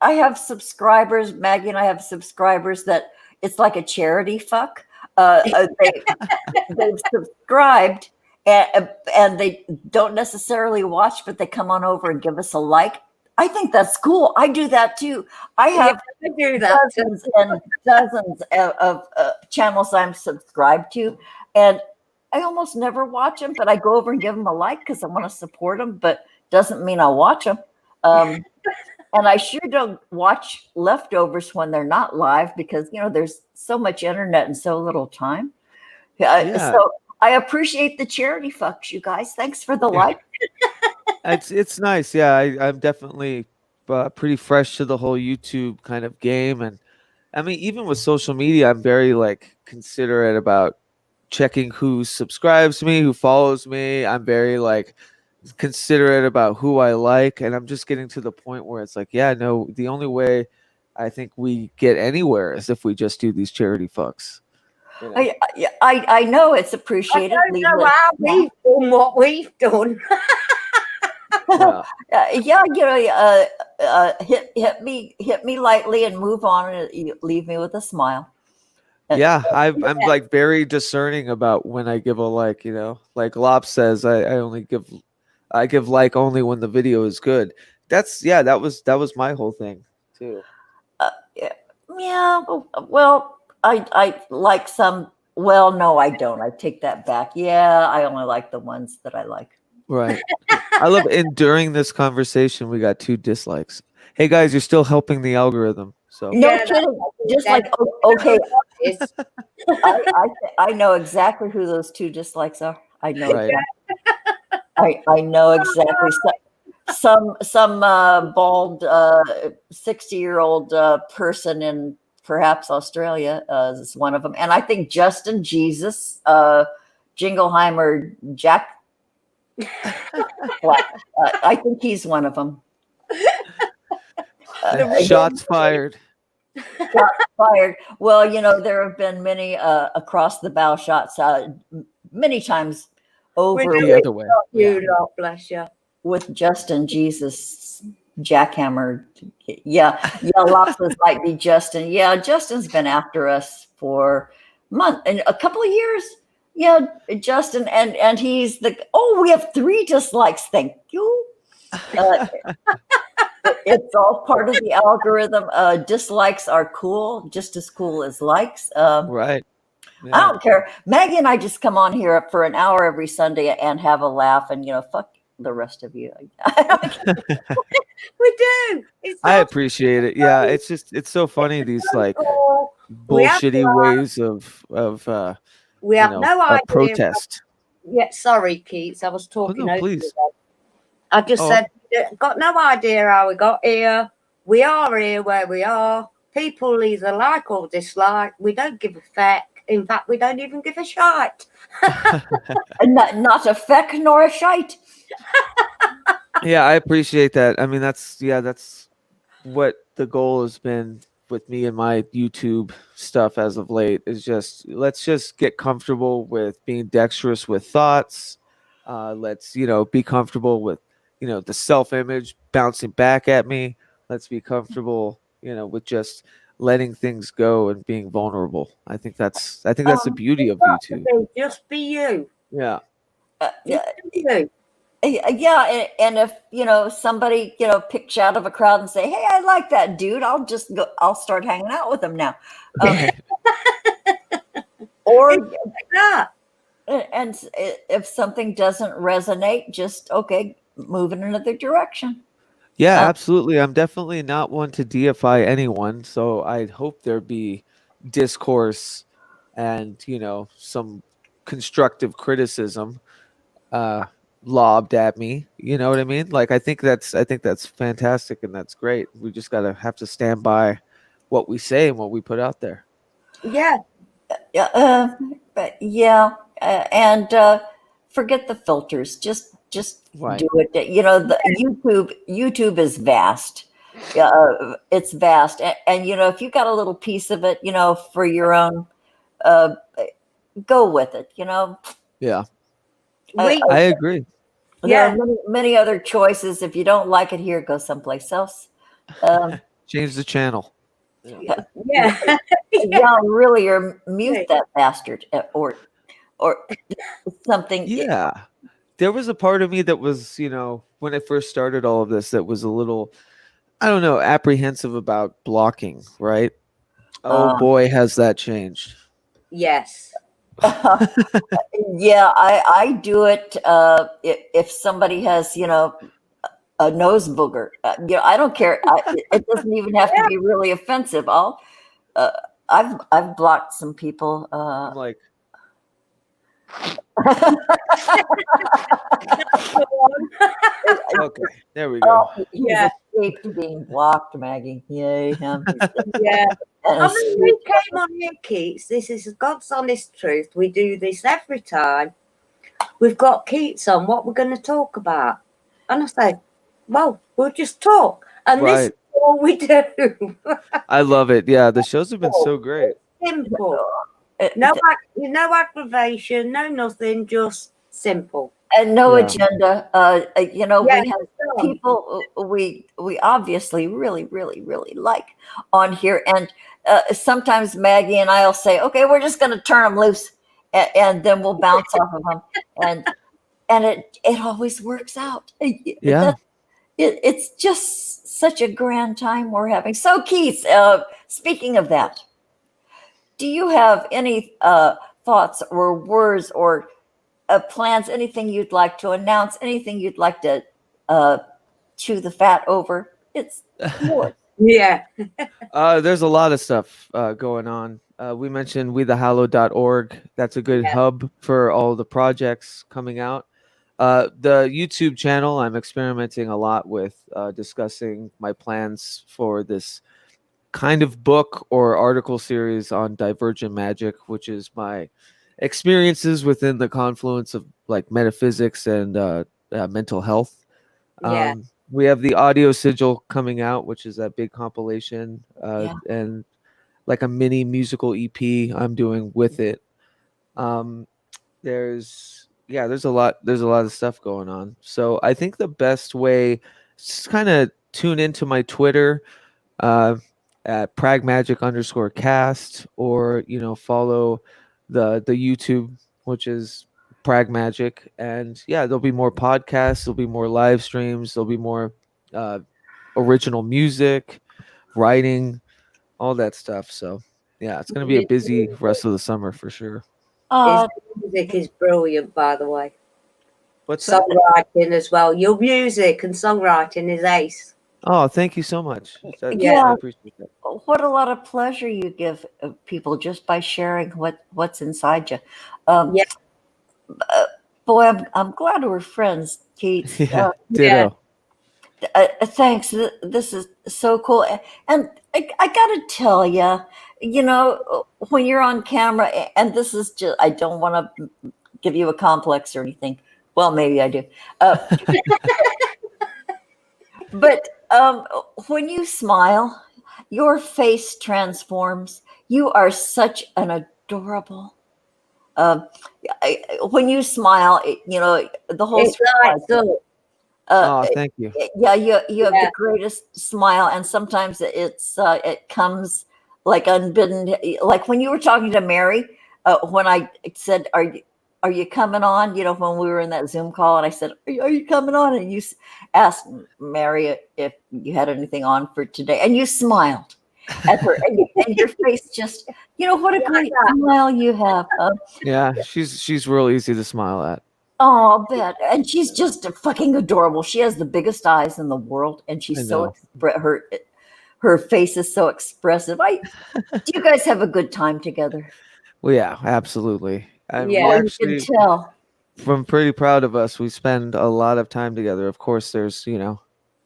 I have subscribers. Maggie and I have subscribers that it's like a charity fuck. They've subscribed and they don't necessarily watch, but they come on over and give us a like. I think that's cool. I do that too. I have dozens and dozens of channels I'm subscribed to, and I almost never watch them, but I go over and give them a like because I want to support them, but doesn't mean I'll watch them. And I sure don't watch leftovers when they're not live because, there's so much internet and so little time. So I appreciate the charity fucks, you guys. Thanks for the like. It's nice. Yeah, I'm definitely pretty fresh to the whole YouTube kind of game. And I mean, even with social media, I'm very considerate about checking who subscribes to me, who follows me. I'm very considerate about who I like, and I'm just getting to the point where it's the only way I think we get anywhere is if we just do these charity fucks. I know it's appreciated. I don't know how we've done what we've done. Hit me lightly and move on, and leave me with a smile. Yeah, I'm very discerning about when I give a like. Like Lop says, I give like only when the video is good. That was my whole thing too. Well, I like some. Well, no, I don't. I take that back. Yeah, I only like the ones that I like. Right. I love it. And during this conversation, we got 2 dislikes. Hey guys, you're still helping the algorithm. So no kidding. Just okay. I know exactly who those 2 dislikes are. I know. Right. I know exactly. Some bald 60-year-old person in perhaps Australia is one of them, and I think Justin Jesus Jingleheimer Jack Black. I think he's one of them. Shots fired. Shots fired. Well, there have been many across the bow shots, many times over The other way. You lot, bless you. with Justin Jesus jackhammer. Yeah, losses might be Justin. Yeah, Justin's been after us for a couple of years. Yeah, Justin, and he's we have 3 dislikes. Thank you. It's all part of the algorithm. Dislikes are cool, just as cool as likes. Right. I Yeah. don't care. Maggie and I just come on here for an hour every Sunday and have a laugh, and fuck the rest of you. We do. It's I so appreciate it. Yeah, it's so funny, these like cool. We have bullshitty ways of We have no idea. protest. Yeah, sorry, Keats. I was talking no, over please. you then. I just Oh. said, got no idea how we got here. We are here where we are. People either like or dislike. We don't give a feck. In fact, we don't even give a shite. Not a feck nor a shite. Yeah, I appreciate that. I mean, that's what the goal has been with me and my YouTube stuff as of late, is let's just get comfortable with being dexterous with thoughts. Let's, be comfortable with, the self-image bouncing back at me. Let's be comfortable, with just letting things go and being vulnerable. I think that's the beauty of YouTube. Just be you. Yeah. Just be you. Yeah, and if somebody picks you out of a crowd and say, "Hey, I like that dude," I'll start hanging out with them now. Or It's like that. and if something doesn't resonate, just move in another direction. Yeah, absolutely. I'm definitely not one to deify anyone, so I'd hope there be discourse and, some constructive criticism lobbed at me. You know what I mean? Like I think that's fantastic and that's great. We just have to stand by what we say and what we put out there. Yeah. But yeah, and forget the filters. Just Right. do it. The YouTube is vast. It's vast, and if you got a little piece of it, for your own, go with it. Yeah. We, I agree. There are many other choices. If you don't like it here, go someplace else. Change the channel. yeah. Yeah, really, or mute that bastard, or something. Yeah. There was a part of me that was, when I first started all of this, that was a little, I don't know, apprehensive about blocking, right? Oh boy, has that changed. Yes. Yeah, I do it if somebody has a nose booger. I don't care. It doesn't even have to be really offensive. I've blocked some people. I'm like, okay, there we go. He's escaped being blocked, Maggie. Yay, him. Yeah. I mean, we came on here, Keats. This is God's honest truth. We do this every time. We've got Keats on. What we're going to talk about? And I say, well, we'll just talk. And this is all we do. I love it. Yeah, the shows have been so great. Simple. No aggravation, no nothing, just simple. And no agenda. We have people we obviously really, really, really like on here. And sometimes Maggie and I'll say, okay, we're just going to turn them loose. And then we'll bounce off of them. And it always works out. Yeah. It's just such a grand time we're having. So Keith, speaking of that, do you have any thoughts or words or plans, anything you'd like to announce, anything you'd like to chew the fat over? It's yours. Yeah. There's a lot of stuff going on. We mentioned wethehallow.org. That's a good Yeah. hub for all the projects coming out. The YouTube channel, I'm experimenting a lot with discussing my plans for this kind of book or article series on divergent magic, which is my experiences within the confluence of like metaphysics and mental health. Yeah. We have the audio sigil coming out, which is that big compilation, Yeah. and like a mini musical EP I'm doing with it. Um, there's a lot of stuff going on. So I think the best way, just kind of tune into my Twitter uh, at pragmagic_cast, or follow the YouTube, which is pragmagic. And yeah, there'll be more podcasts, there'll be more live streams, there'll be more uh, original music, writing, all that stuff. So yeah, it's going to be a busy rest of the summer for sure. His Uh, music is brilliant, by the way. What's that? Songwriting as well. Your music and songwriting is ace. Oh, thank you so much. I yeah. appreciate that. What a lot of pleasure you give people just by sharing what's inside you. Yeah. Boy, I'm glad we're friends, Keats. Yeah, ditto. Thanks. This is so cool. And I got to tell you, when you're on camera, and this is just, I don't want to give you a complex or anything. Well, maybe I do. But when you smile, your face transforms. You are such an adorable. Um, when you smile, the whole It's like so. Oh, thank you. yeah, you have Yeah. the greatest smile, and sometimes it comes like unbidden. Like when you were talking to Mary, when I said, "Are you coming on?" When we were in that Zoom call, and I said, "Are you coming on?" And you asked Mary if you had anything on for today, and you smiled at her, and your face just, what a great smile you have. Yeah, she's real easy to smile at. Oh, I'll bet. And she's just fucking adorable. She has the biggest eyes in the world, and I she's know. her face is so expressive. Do you guys have a good time together? Well, yeah, absolutely. And we Yeah. Oh, you can actually, tell. I'm pretty proud of us. We spend a lot of time together. Of course, there's,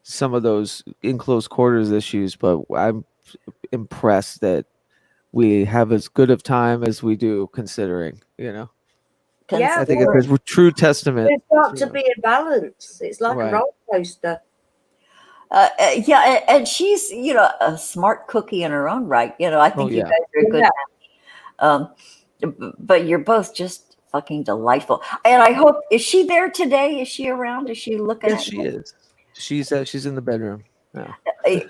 some of those in close quarters issues, but I'm impressed that we have as good of time as we do, considering. Yeah. I think Well, it's a true testament. there's got to be a balance. It's like a Right. roller coaster. Yeah, and she's a smart cookie in her own right. I think you yeah. guys are a good Yeah. match. But you're both just fucking delightful. And I hope, is she there today? Is she around? Is she looking Yes, at she you? is. She's in the bedroom. Yeah.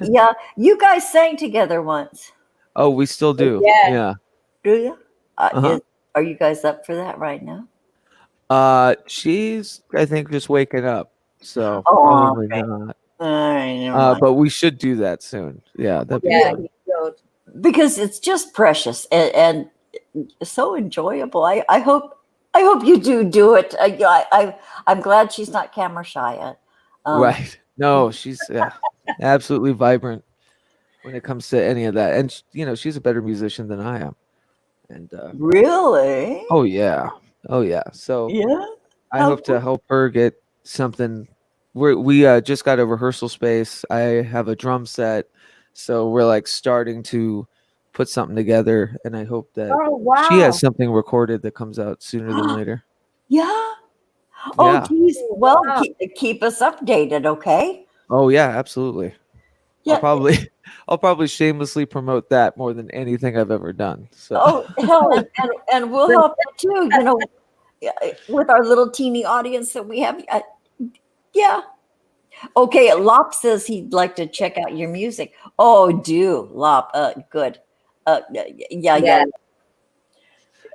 Yeah, you guys sang together once. Oh, we still do. Yeah. Yeah. Do you? Uh-huh. Are you guys up for that right now? She's, I think, just waking up, so Oh, probably not. all right, never mind. But we should do that soon. Yeah, that'd be Yeah. fun. You should. Because it's just precious and so enjoyable. I hope you do it. I'm glad she's not camera shy. Right. No, she's absolutely vibrant when it comes to any of that, and she's a better musician than I am. And Really? oh yeah, So Yeah. I hope to help her get something. We just got a rehearsal space. I have a drum set, so we're like starting to put something together, and I hope that Oh, she wow. has something recorded that comes out sooner than later. Yeah. Oh, Yeah. geez. Well, Wow. keep us updated, okay? Oh yeah, absolutely. Yeah. I'll probably shamelessly promote that more than anything I've ever done. So Oh, hell, and we'll help you too. With our little teeny audience that we have. Yeah. Okay. Lop says he'd like to check out your music. Oh, do Lop. Good. Yeah.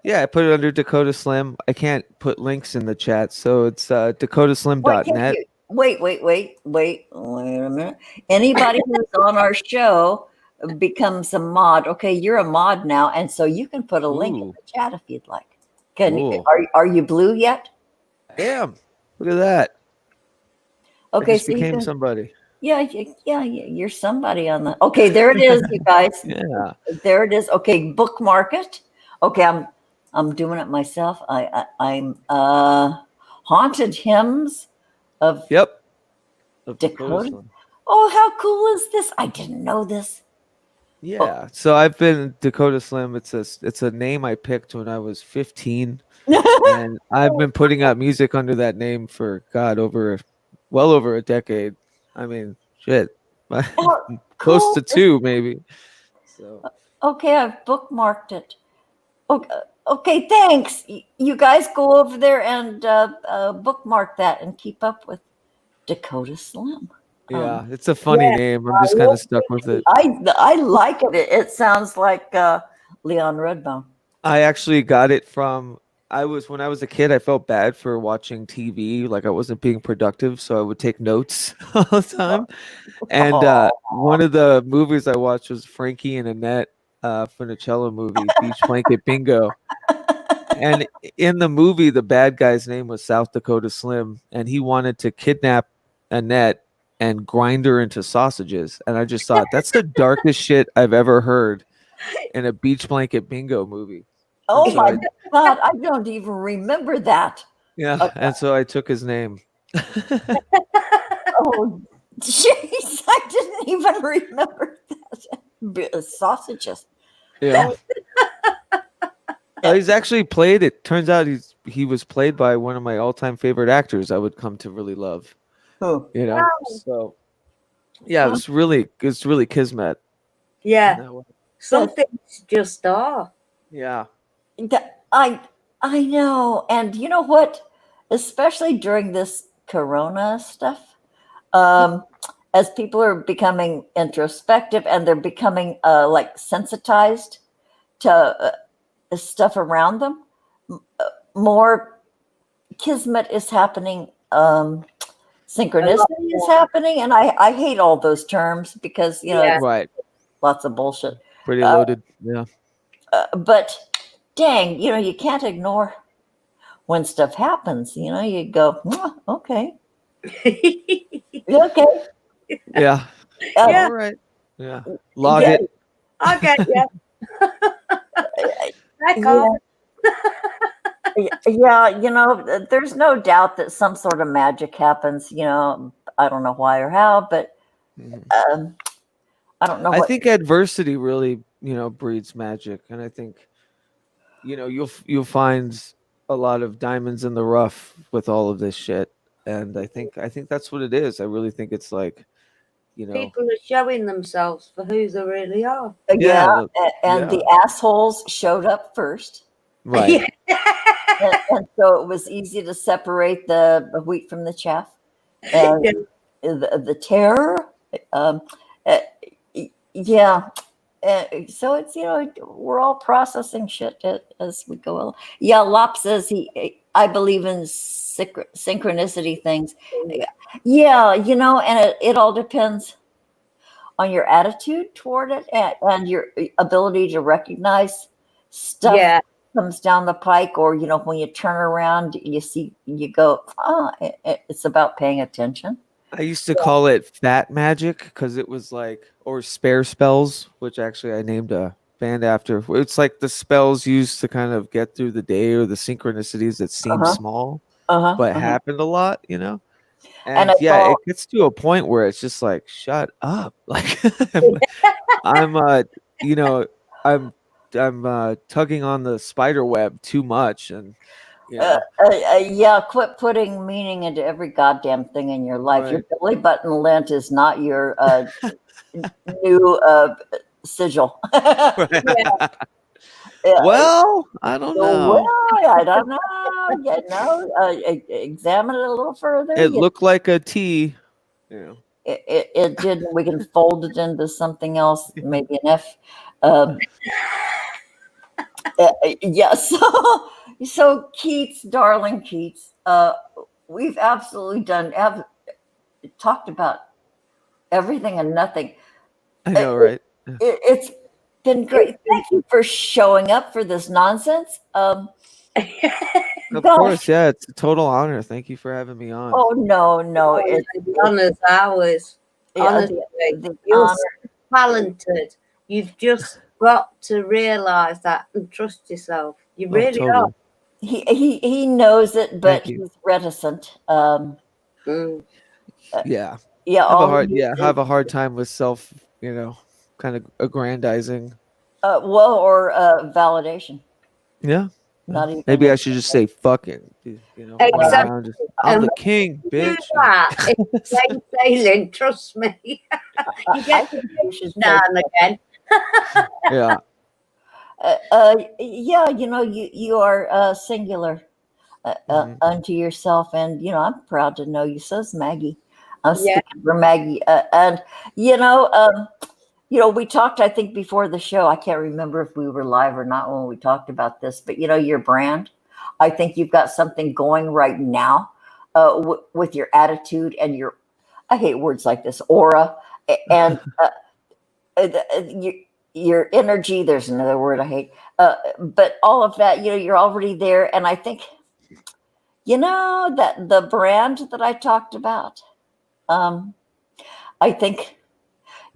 yeah, I put it under Dakota Slim. I can't put links in the chat, so it's Why can't dakotaslim.net. you? Wait a minute. Anybody who's on our show becomes a mod. Okay, you're a mod now, and so you can put a link in Ooh. the chat if you'd like. Cool. Are you blue yet? Damn. Look at that. I Okay, just so you became can. somebody. You're somebody on the. Okay, there it is, you guys. Yeah. There it is. Okay, bookmark it. Okay, I'm doing it myself. I'm haunted hymns of Yep. Of Dakota. Slim. Oh, how cool is this? I didn't know this. Yeah. So I've been Dakota Slim. It's a name I picked when I was 15, and I've been putting out music under that name for God well over a decade. I mean, shit, Oh, close cool. to two maybe. So Okay, I've bookmarked it. Okay, okay, thanks. You guys go over there and bookmark that and keep up with Dakota Slim. yeah, it's a funny Yeah, name. I'm just kind of stuck with it. I like it. It sounds like Leon Redbone. I actually got it from when I was a kid, I felt bad for watching TV, like I wasn't being productive, so I would take notes all the time. And one of the movies I watched was Frankie and Annette Funicello movie, Beach Blanket Bingo. And in the movie, the bad guy's name was South Dakota Slim, and he wanted to kidnap Annette and grind her into sausages. And I just thought that's the darkest shit I've ever heard in a Beach Blanket Bingo movie. Oh so my God, I don't even remember that. Yeah, and so I took his name. Oh, jeez, I didn't even remember that. Sausages. Yeah. He's actually played it. Turns out he was played by one of my all-time favorite actors I would come to really love. Who? You know? So yeah, it's really kismet. Yeah. in that way. Some things just are. Yeah. I know, and you know what? Especially during this Corona stuff, as people are becoming introspective and they're becoming like sensitized to stuff around them, more kismet is happening. Synchronicity is happening, and I hate all those terms because Yeah. it's Right. lots of bullshit. Pretty loaded. Yeah. But dang, you can't ignore when stuff happens. You go, "Mwah, okay, okay, Yeah. Yeah. All right. Yeah. Log it. I get you. Back yeah, off. yeah. There's no doubt that some sort of magic happens. I don't know why or how, but Mhm. I don't know. I think adversity really, breeds magic, and I think, you'll find a lot of diamonds in the rough with all of this shit, and I think that's what it is. I really think it's like, People are showing themselves for who they really are. Yeah, and yeah. the assholes showed up first. Right. And so it was easy to separate the wheat from the chaff. And the terror, yeah. So it's we're all processing shit as we go along. Yeah, Lop says I believe in synchronicity things. Yeah, and it all depends on your attitude toward it and your ability to recognize stuff comes down the pike, or when you turn around you go, it's about paying attention. I used to call it fat magic because it was like, or spare spells, which actually I named a band after. It's like the spells used to kind of get through the day, or the synchronicities that seem small but happened a lot, And it gets to a point where it's just like, shut up. Like I'm I'm tugging on the spider web too much, and quit putting meaning into every goddamn thing in your life. Your Right. belly button lint is not your new sigil. Well, I don't know. Well, I don't know. Examine it a little further. It looked like a T. It did. We can fold it into something else, maybe an F. Yeah. So Keats, darling Keats, we've absolutely talked about everything and nothing. I know, right? It's been great. Thank you for showing up for this nonsense. Of course, yeah. It's a total honor. Thank you for having me on. Oh no, it's on as ours. Yeah, Honestly, the you're honor. so talented. You've just got to realise that and trust yourself. You Oh, really are. totally. He knows it, but Thank you. he's reticent. Mm. Yeah. Yeah, Have a all hard he yeah, is, have a hard time with self, kind of aggrandizing. well, or validation. Yeah. Not even Maybe I it. should just say fucking, run Exactly. around just I'm And the when king, you do bitch. that, it's plain sailing, trust me. You I get think you should now say, and again. Yeah. yeah, you are singular Mhm. unto yourself, and I'm proud to know you. So's Maggie. I'm Yeah. speaking for Maggie, and you know, um, we talked, I think, before the show. I can't remember if we were live or not when we talked about this, but your brand. I think you've got something going right now with your attitude and your, I hate words like this, aura, and your energy. There's another word I hate, but all of that. You're already there, and I think that the brand that I talked about. Um, I think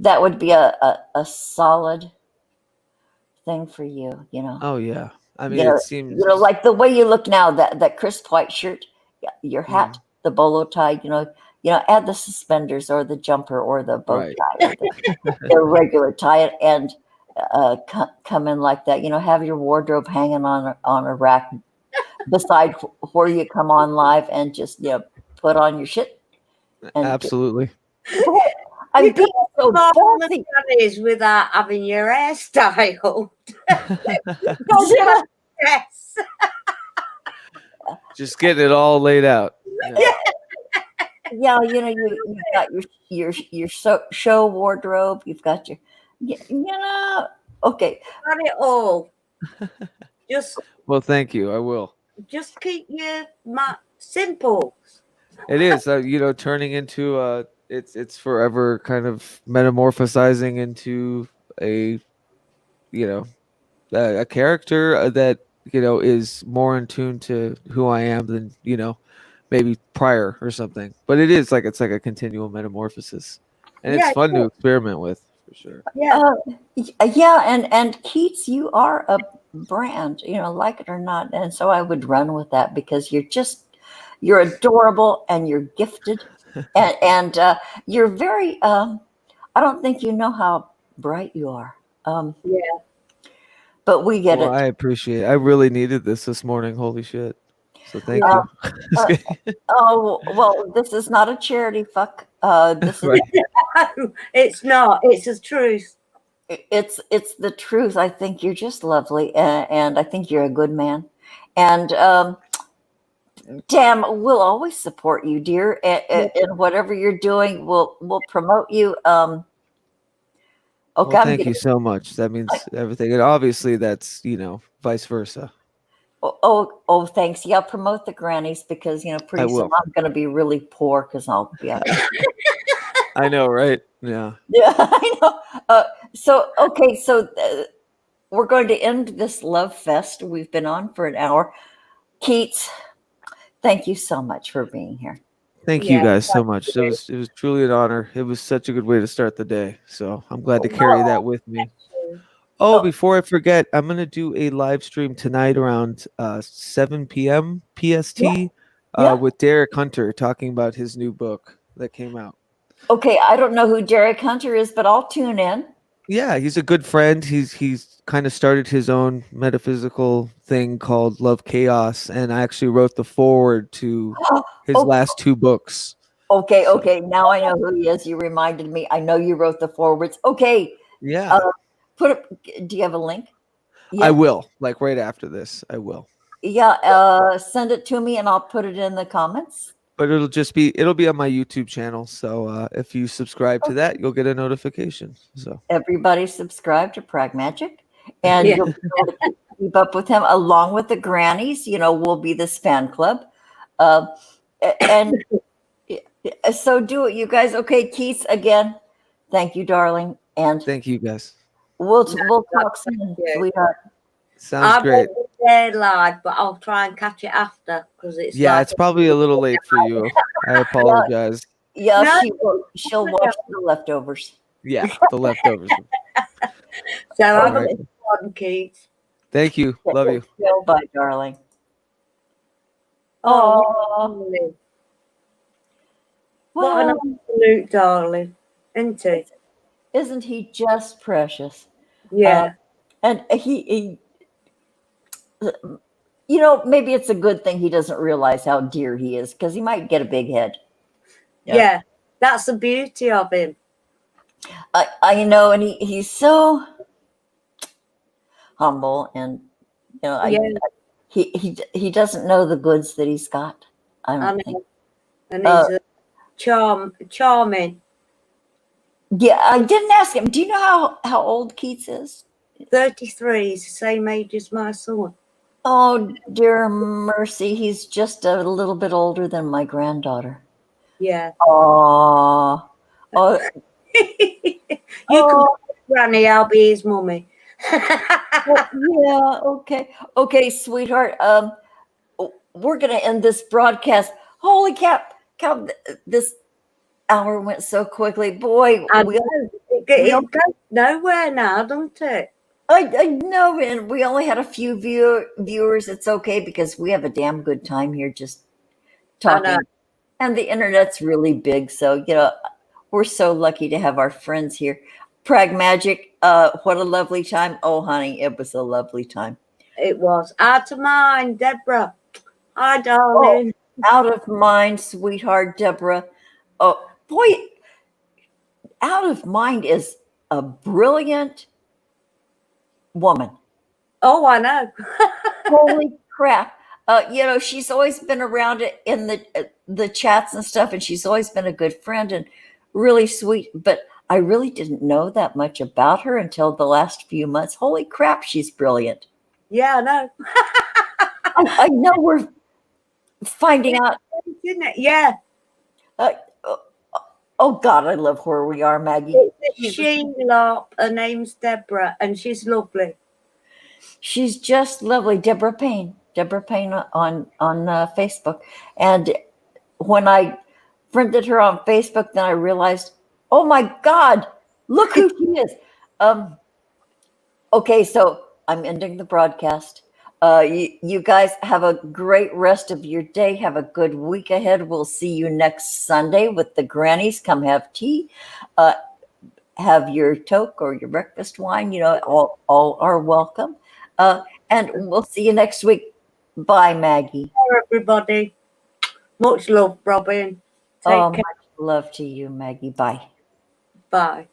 that would be a solid thing for you. Oh yeah. I mean, it seems Like the way you look now, that crisp white shirt, your hat, Mhm. the bolo tie. Add the suspenders or the jumper or the bow Right. tie or the regular tie, and come in like that. Have your wardrobe hanging on a rack beside where you come on live, and just put on your shit and Absolutely. boy, I'm You being can't so go on the bossy. Grannies without having your hairstyle. Don't you have- Yes. Just getting it all laid out. Yeah. Yeah, you've got your show wardrobe. You've got your, okay. Got it all. Just Well, thank you. I will. keep your simple. It is, turning into it's forever kind of metamorphosizing into a, you know, a character that is more in tune to who I am than maybe prior or something. But it's like a continual metamorphosis, and it's Yeah, fun to experiment with for sure. yeah. Yeah, and Keats, you are a brand, like it or not. And so I would run with that because you're adorable and you're gifted, and you're very. I don't think you know how bright you are. Yeah. But we get Well, it. I appreciate it. I really needed this morning. Holy shit! So thank Yeah. you. Uh, oh well, this is not a charity. Fuck. This is Right. It's not. It's the truth. it's the truth. I think you're just lovely, and I think you're a good man. And damn, we'll always support you, dear, Yeah. and whatever you're doing, we'll promote you. Well, Okay, I'm thank gonna. you so much. That means everything, and obviously that's vice versa. Oh, thanks. Yeah, promote the Grannies because I pretty soon will. I'm gonna be really poor because I'll be out. I know, right? Yeah. Yeah, I know. So okay, so we're going to end this love fest. We've been on for an hour. Keats, thank you so much for being here. Thank you Yeah. guys so much. It was truly an honor. It was such a good way to start the day. So I'm glad to carry that with me. Oh, Oh, before I forget, I'm gonna do a live stream tonight around 7 p.m. PST yeah. with Derek Hunter talking about his new book that came out. Okay, I don't know who Derek Hunter is, but I'll tune in. Yeah, he's a good friend. He's kind of started his own metaphysical thing called Love Chaos, and I actually wrote the foreword to his Oh, last two books. okay, So okay. Now I know who he is. You reminded me. I know you wrote the forwards. Okay, yeah, uh, put it. Do you have a link? I Yeah, will. Like right after this, I will. yeah. Send it to me, and I'll put it in the comments. But it'll be on my YouTube channel. So if you subscribe to that, you'll get a notification. So Everybody subscribe to Pragmagic, and Yeah. you'll be able to keep up with him along with the Grannies. We'll be this fan club, uh, and so do it, you guys. Okay, Keith, again, thank you, darling, and thank you guys. we'll talk soon, you. sweetheart. Sounds I great. won't be there live, but I'll try and catch it after because it's Yeah, like it's probably a little late for you. I apologize. Yeah, No. she'll wash the leftovers. Yeah, the leftovers. So All have a right. good one, Keats. Thank you. Love you. Bye, darling. Oh, Oh, what an well, absolute darling, isn't he? isn't he just precious? Yeah. And he, maybe it's a good thing he doesn't realize how dear he is because he might get a big head. Yeah. That's the beauty of him. I know, and he's so humble, and Yeah. he doesn't know the goods that he's got. I I don't know. think. And he's a charming. Yeah, I didn't ask him. Do you know how old Keats is? 33. He's the same age as my son. Oh, dear mercy, he's just a little bit older than my granddaughter. Yeah. Oh, oh, You can oh, Granny, I'll be his mummy. yeah, okay, sweetheart. We're gonna end this broadcast. Holy cow! This hour went so quickly. Boy, I we know. It goes nowhere now, doesn't it? I know, and we only had a few viewers. It's okay because we have a damn good time here just I know. talking. And the internet's really big, so we're so lucky to have our friends here. Pragmagic, what a lovely time. Oh, honey, it was a lovely time. It was. Out of mind, Deborah. Hi, Oh, darling. out of mind, sweetheart, Deborah. Oh, boy, out of mind is a brilliant woman. Oh, I know. Holy crap. She's always been around in the chats and stuff, and she's always been a good friend and really sweet. But I really didn't know that much about her until the last few months. Holy crap, she's brilliant. Yeah, I know. I know we're finding out. Isn't it? Yeah. Uh, oh God, I love where we are, Maggie. It's Sheila. Her name's Deborah, and she's lovely. She's just lovely, Deborah Payne. Deborah Payne on Facebook, and when I friended her on Facebook, then I realized, oh my God, look who she is. Okay, so I'm ending the broadcast. You guys have a great rest of your day. Have a good week ahead. We'll see you next Sunday with the Grannies. Come have tea. Have your toke or your breakfast wine. All are welcome. And we'll see you next week. Bye, Maggie. Bye, everybody. Much love, Robin. Take care. Much love to you, Maggie. Bye. Bye.